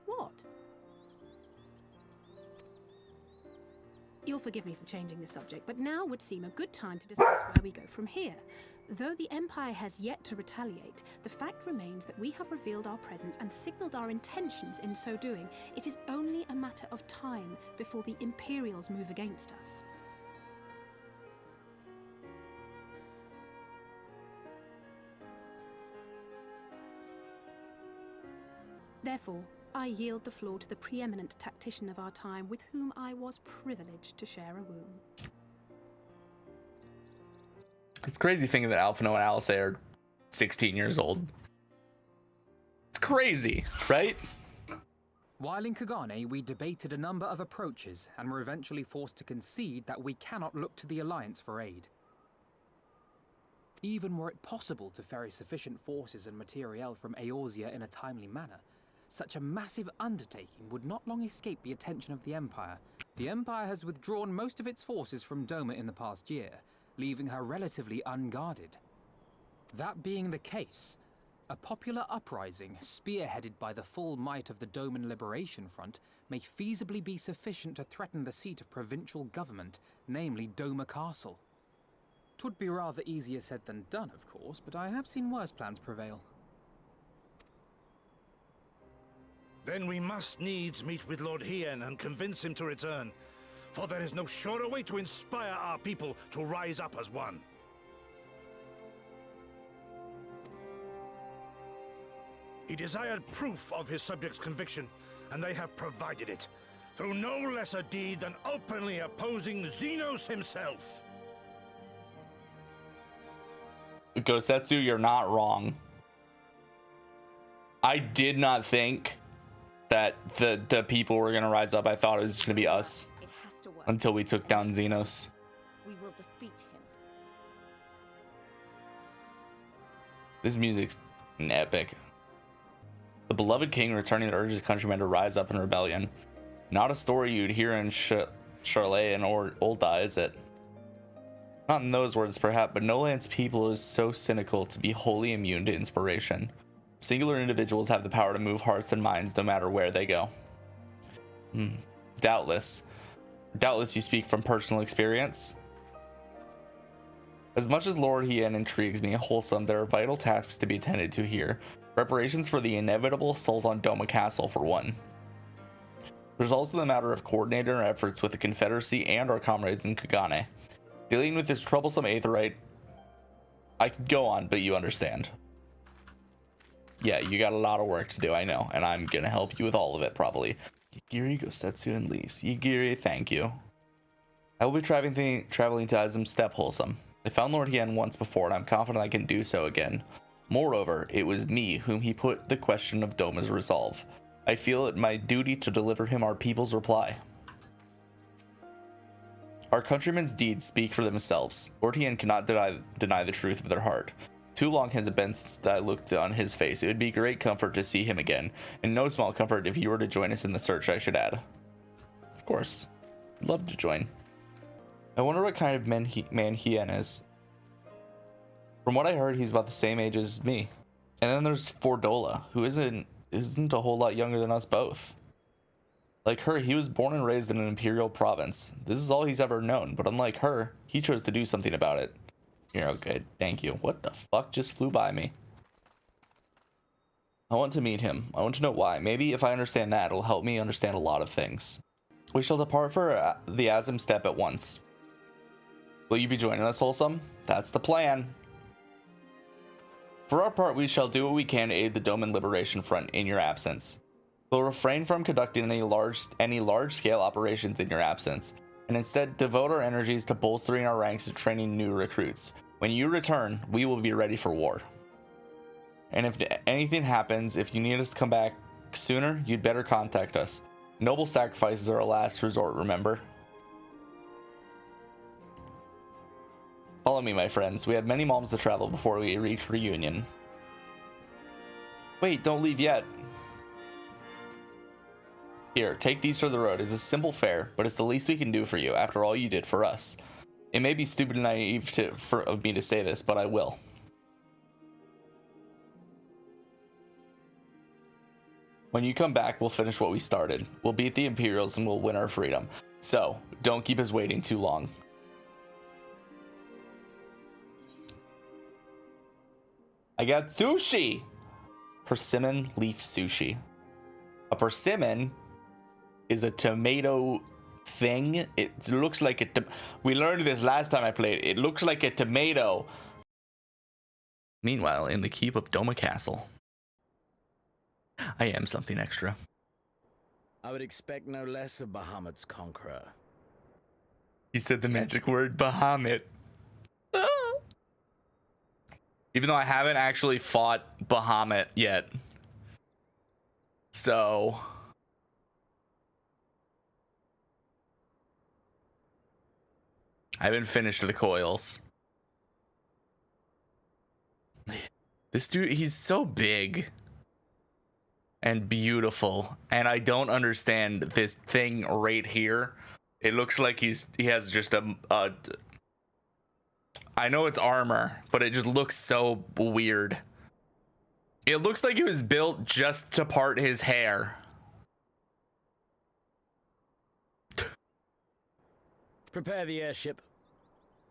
What? You'll forgive me for changing the subject, but now would seem a good time to discuss where we go from here. Though the Empire has yet to retaliate, the fact remains that we have revealed our presence and signaled our intentions in so doing. It is only a matter of time before the Imperials move against us. Therefore, I yield the floor to the preeminent tactician of our time with whom I was privileged to share a womb. It's crazy thinking that Alphino and Alice are 16 years old. It's crazy, right? While in Kagane, we debated a number of approaches and were eventually forced to concede that we cannot look to the Alliance for aid. Even were it possible to ferry sufficient forces and materiel from Eorzea in a timely manner, such a massive undertaking would not long escape the attention of the Empire. The Empire has withdrawn most of its forces from Doma in the past year, leaving her relatively unguarded. That being the case, a popular uprising spearheaded by the full might of the Doman Liberation Front may feasibly be sufficient to threaten the seat of provincial government, namely Doma Castle. 'Twould be rather easier said than done, of course, but I have seen worse plans prevail. Then we must needs meet with Lord Hien and convince him to return. For there is no surer way to inspire our people to rise up as one. He desired proof of his subjects' conviction, and they have provided it, through no lesser deed than openly opposing Xenos himself. Gosetsu, you're not wrong. I did not think that the people were going to rise up. I thought it was going to be us. Until we took down Xenos. We will defeat him. This music's epic. The beloved king returning to urge his countrymen to rise up in rebellion. Not a story you'd hear in Charlean or Ul'dah, is it? Not in those words, perhaps, but no land's people is so cynical to be wholly immune to inspiration. Singular individuals have the power to move hearts and minds no matter where they go. Doubtless you speak from personal experience. As much as Lord Hien intrigues me, Wholesome, there are vital tasks to be attended to here. Preparations for the inevitable assault on Doma Castle, for one. There's also the matter of coordinating our efforts with the Confederacy and our comrades in Kagane. Dealing with this troublesome Aetherite, I could go on, but you understand. Yeah, you got a lot of work to do, I know, and I'm gonna help you with all of it, probably. Yigiri, Gosetsu, and Lise. Yigiri, thank you. I will be traveling to Azim's Step, Wholesome. I found Lord Hien once before, and I'm confident I can do so again. Moreover, it was me whom he put the question of Doma's resolve. I feel it my duty to deliver him our people's reply. Our countrymen's deeds speak for themselves. Ortian cannot deny the truth of their heart. Too long has it been since I looked on his face. It would be great comfort to see him again, and no small comfort if you were to join us in the search, I should add. Of course. I'd love to join. I wonder what kind of man Hien is. From what I heard, he's about the same age as me. And then there's Fordola, who isn't a whole lot younger than us both. Like her, he was born and raised in an imperial province. This is all he's ever known, but unlike her, he chose to do something about it. You're okay, thank you. What the fuck just flew by me? I want to meet him. I want to know why. Maybe if I understand that, it'll help me understand a lot of things. We shall depart for the Azim Steppe at once. Will you be joining us, Wholesome? That's the plan. For our part, we shall do what we can to aid the Doman Liberation Front in your absence. We'll refrain from conducting any large-scale operations in your absence, and instead devote our energies to bolstering our ranks and training new recruits. When you return, we will be ready for war. And if anything happens, if you need us to come back sooner, you'd better contact us. Noble sacrifices are a last resort, remember? Follow me, my friends. We have many malms to travel before we reach reunion. Wait, don't leave yet. Here, take these for the road. It's a simple fare, but it's the least we can do for you after all you did for us. It may be stupid and naive of me to say this, but I will. When you come back, we'll finish what we started. We'll beat the Imperials and we'll win our freedom. So, don't keep us waiting too long. I got sushi! Persimmon leaf sushi. A persimmon is a tomato thing. It looks like a... We learned this last time I played. It looks like a tomato. Meanwhile, in the keep of Doma Castle. I am something extra. I would expect no less of Bahamut's conqueror. He said the magic word, Bahamut. Even though I haven't actually fought Bahamut yet. So... I haven't finished the coils. This dude, he's so big. And beautiful. And I don't understand this thing right here. It looks like he has just a I know it's armor, but it just looks so weird. It looks like it was built just to part his hair. Prepare the airship.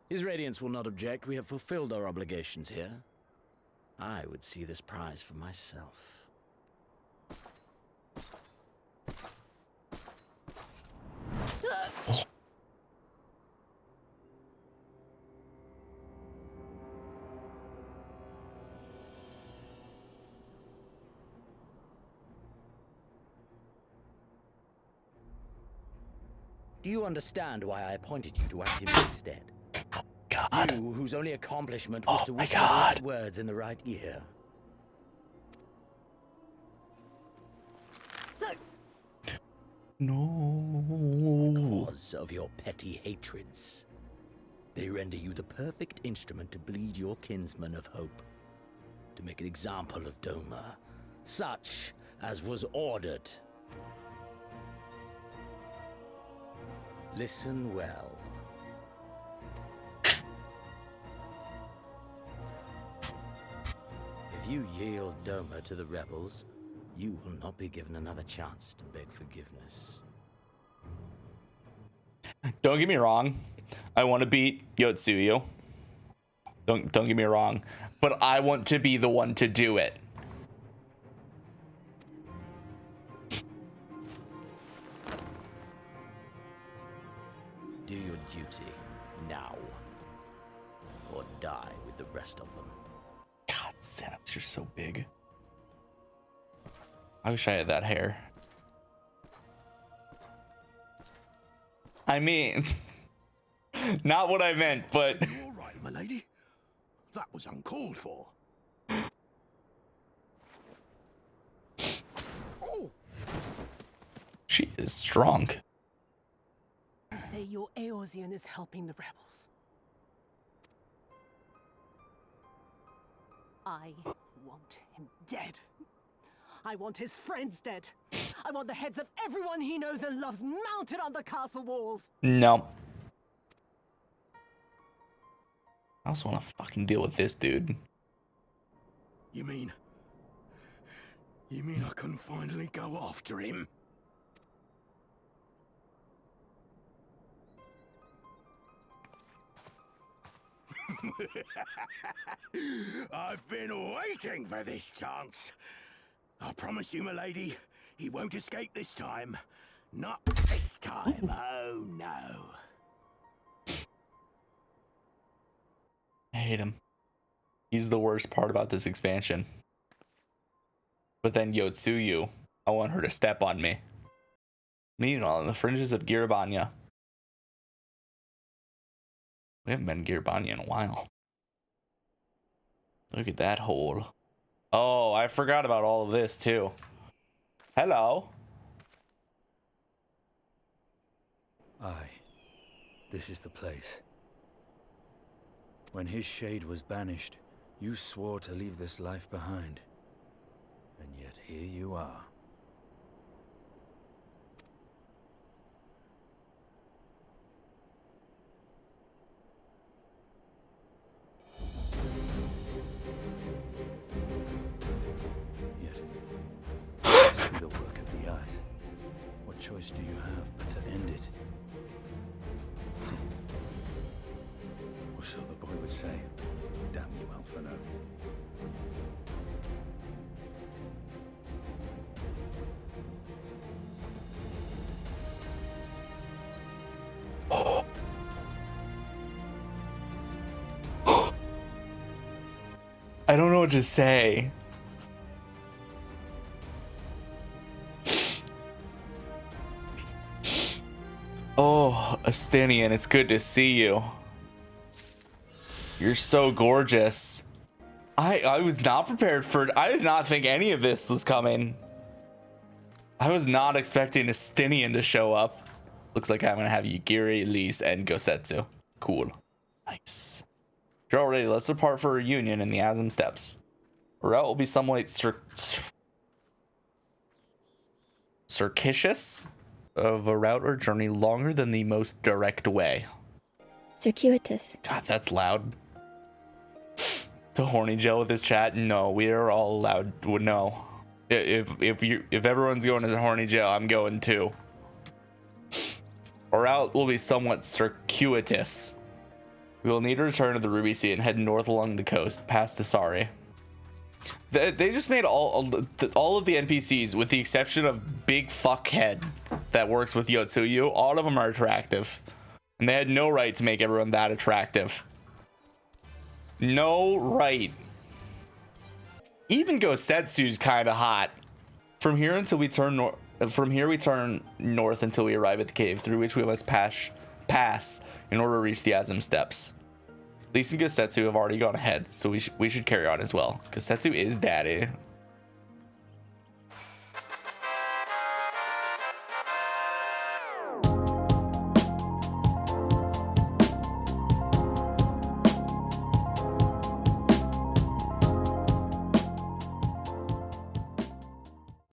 His Radiance will not object. We have fulfilled our obligations here. I would see this prize for myself. Do you understand why I appointed you to act in my stead? God. You, whose only accomplishment was to whisper the right words in the right ear. No. Because of your petty hatreds. They render you the perfect instrument to bleed your kinsmen of hope. To make an example of Doma. Such as was ordered. Listen well. If you yield Doma to the rebels, you will not be given another chance to beg forgiveness. Don't get me wrong. I want to beat Yotsuyu. Don't get me wrong. But I want to be the one to do it. Do your duty now, or die with the rest of them. God, Xanax, you're so big. I wish I had that hair. I mean, not what I meant, but... You all right, my lady? That was uncalled for. She is strong. You say your Eorzean is helping the rebels. I want him dead. I want his friends dead. I want the heads of everyone he knows and loves mounted on the castle walls. No. I also want to fucking deal with this dude. You mean I can finally go after him? I've been waiting for this chance. I promise you, milady, he won't escape this time. Not this time. Oh, no. I hate him. He's the worst part about this expansion. But then Yotsuyu, I want her to step on me. Meanwhile, on the fringes of Girabanya. We haven't been in Girabanya in a while. Look at that hole. Oh, I forgot about all of this too. Hello. Aye, this is the place. When his shade was banished, you swore to leave this life behind. And yet here you are. See the work of the eyes. What choice do you have but to end it? Or so the boy would say. Damn you, Alphino. I don't know what to say. Oh, Astinian, it's good to see you. You're so gorgeous. I was not prepared for I did not think any of this was coming. I was not expecting Astinian to show up. Looks like I'm gonna have Yugiri, Elise, and Gosetsu. Cool. Nice. If you're all ready, let's depart for a reunion in the Azim Steppes. Our route will be somewhat circuitous of a route or journey longer than the most direct way. Circuitous. God, that's loud. To Horny Joe with his chat, no, we are all allowed. No, if everyone's going to the Horny Joe, I'm going too. Our route will be somewhat circuitous. We will need to return to the Ruby Sea and head north along the coast, past Asari. They just made all of the NPCs, with the exception of Big Fuckhead that works with Yotsuyu, all of them are attractive. And they had no right to make everyone that attractive. No right. Even Gosetsu's kind of hot. From here until we turn north. From here we turn north until we arrive at the cave, through which we must pass in order to reach the Azim Steppes. Lisa and Gosetsu have already gone ahead, so we should carry on as well. Gosetsu is daddy.